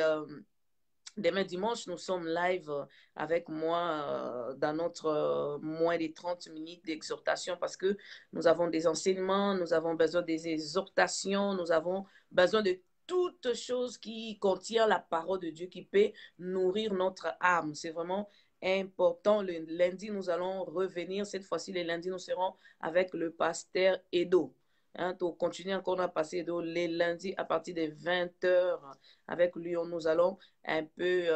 demain dimanche, nous sommes live avec moi dans notre moins de 30 minutes d'exhortation parce que nous avons des enseignements, nous avons besoin des exhortations, nous avons besoin de toute chose qui contient la parole de Dieu qui peut nourrir notre âme. C'est vraiment important. Le lundi, nous allons revenir. Cette fois-ci, le lundi, nous serons avec le pasteur Edo. Hein, pour continuer encore à passer les lundis à partir de 20h avec lui, nous allons un peu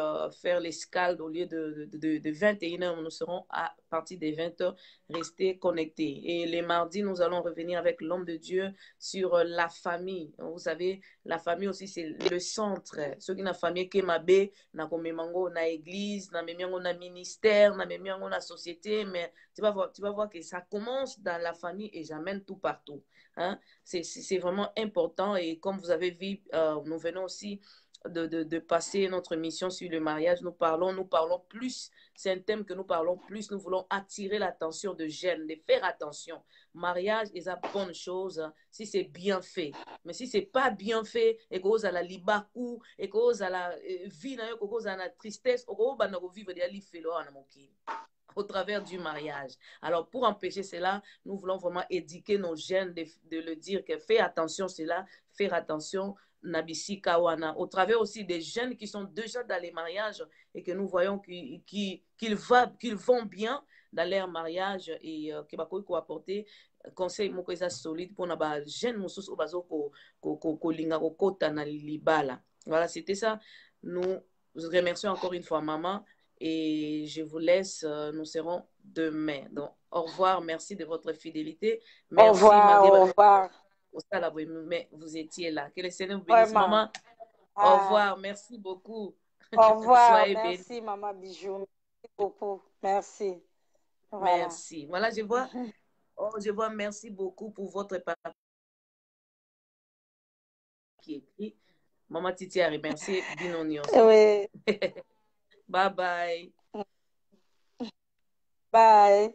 faire l'escale au lieu de 21h, nous serons à partir des 20h, rester connectés. Et les mardis, nous allons revenir avec l'homme de Dieu sur la famille. Vous savez, la famille aussi, c'est le centre. Ceux qui ont la famille qui m'abbé, na komemango na église, na memango na ministère, na memango na société, mais tu vas voir que ça commence dans la famille et j'amène tout partout. Hein? C'est vraiment important et comme vous avez vu, nous venons aussi de passer notre mission sur le mariage. Nous parlons plus, c'est un thème que nous parlons plus, nous voulons attirer l'attention de jeunes, de faire attention. Mariage est une bonne chose hein, si c'est bien fait. Mais si c'est pas bien fait, et que vous avez la libakou, et que vous avez la vie, et que vous avez la tristesse, et que vous avez vivre des livres au travers du mariage. Alors, pour empêcher cela, nous voulons vraiment éduquer nos jeunes de le dire que fais attention cela, faire attention Nabisi Kawana, au travers aussi des jeunes qui sont déjà dans les mariages et que nous voyons qu'ils vont bien dans leur mariage et que va apporter conseil moko solide pour na jeunes mususu bazo ko linga ko kota na libala. Voilà, c'était ça. Nous remercions encore une fois maman. Et je vous laisse, nous serons demain. Donc, au revoir, merci de votre fidélité. Merci, au revoir, au revoir. Mais vous étiez là. Que le Seigneur vous bénisse, maman. Au revoir, merci beaucoup. Au revoir, merci, maman Bijou. Merci beaucoup, merci. Voilà. Merci. Voilà, je vois, merci beaucoup pour votre parole qui est écrit. Maman Titi a remercié Binoni. Oui. Bye bye. Bye.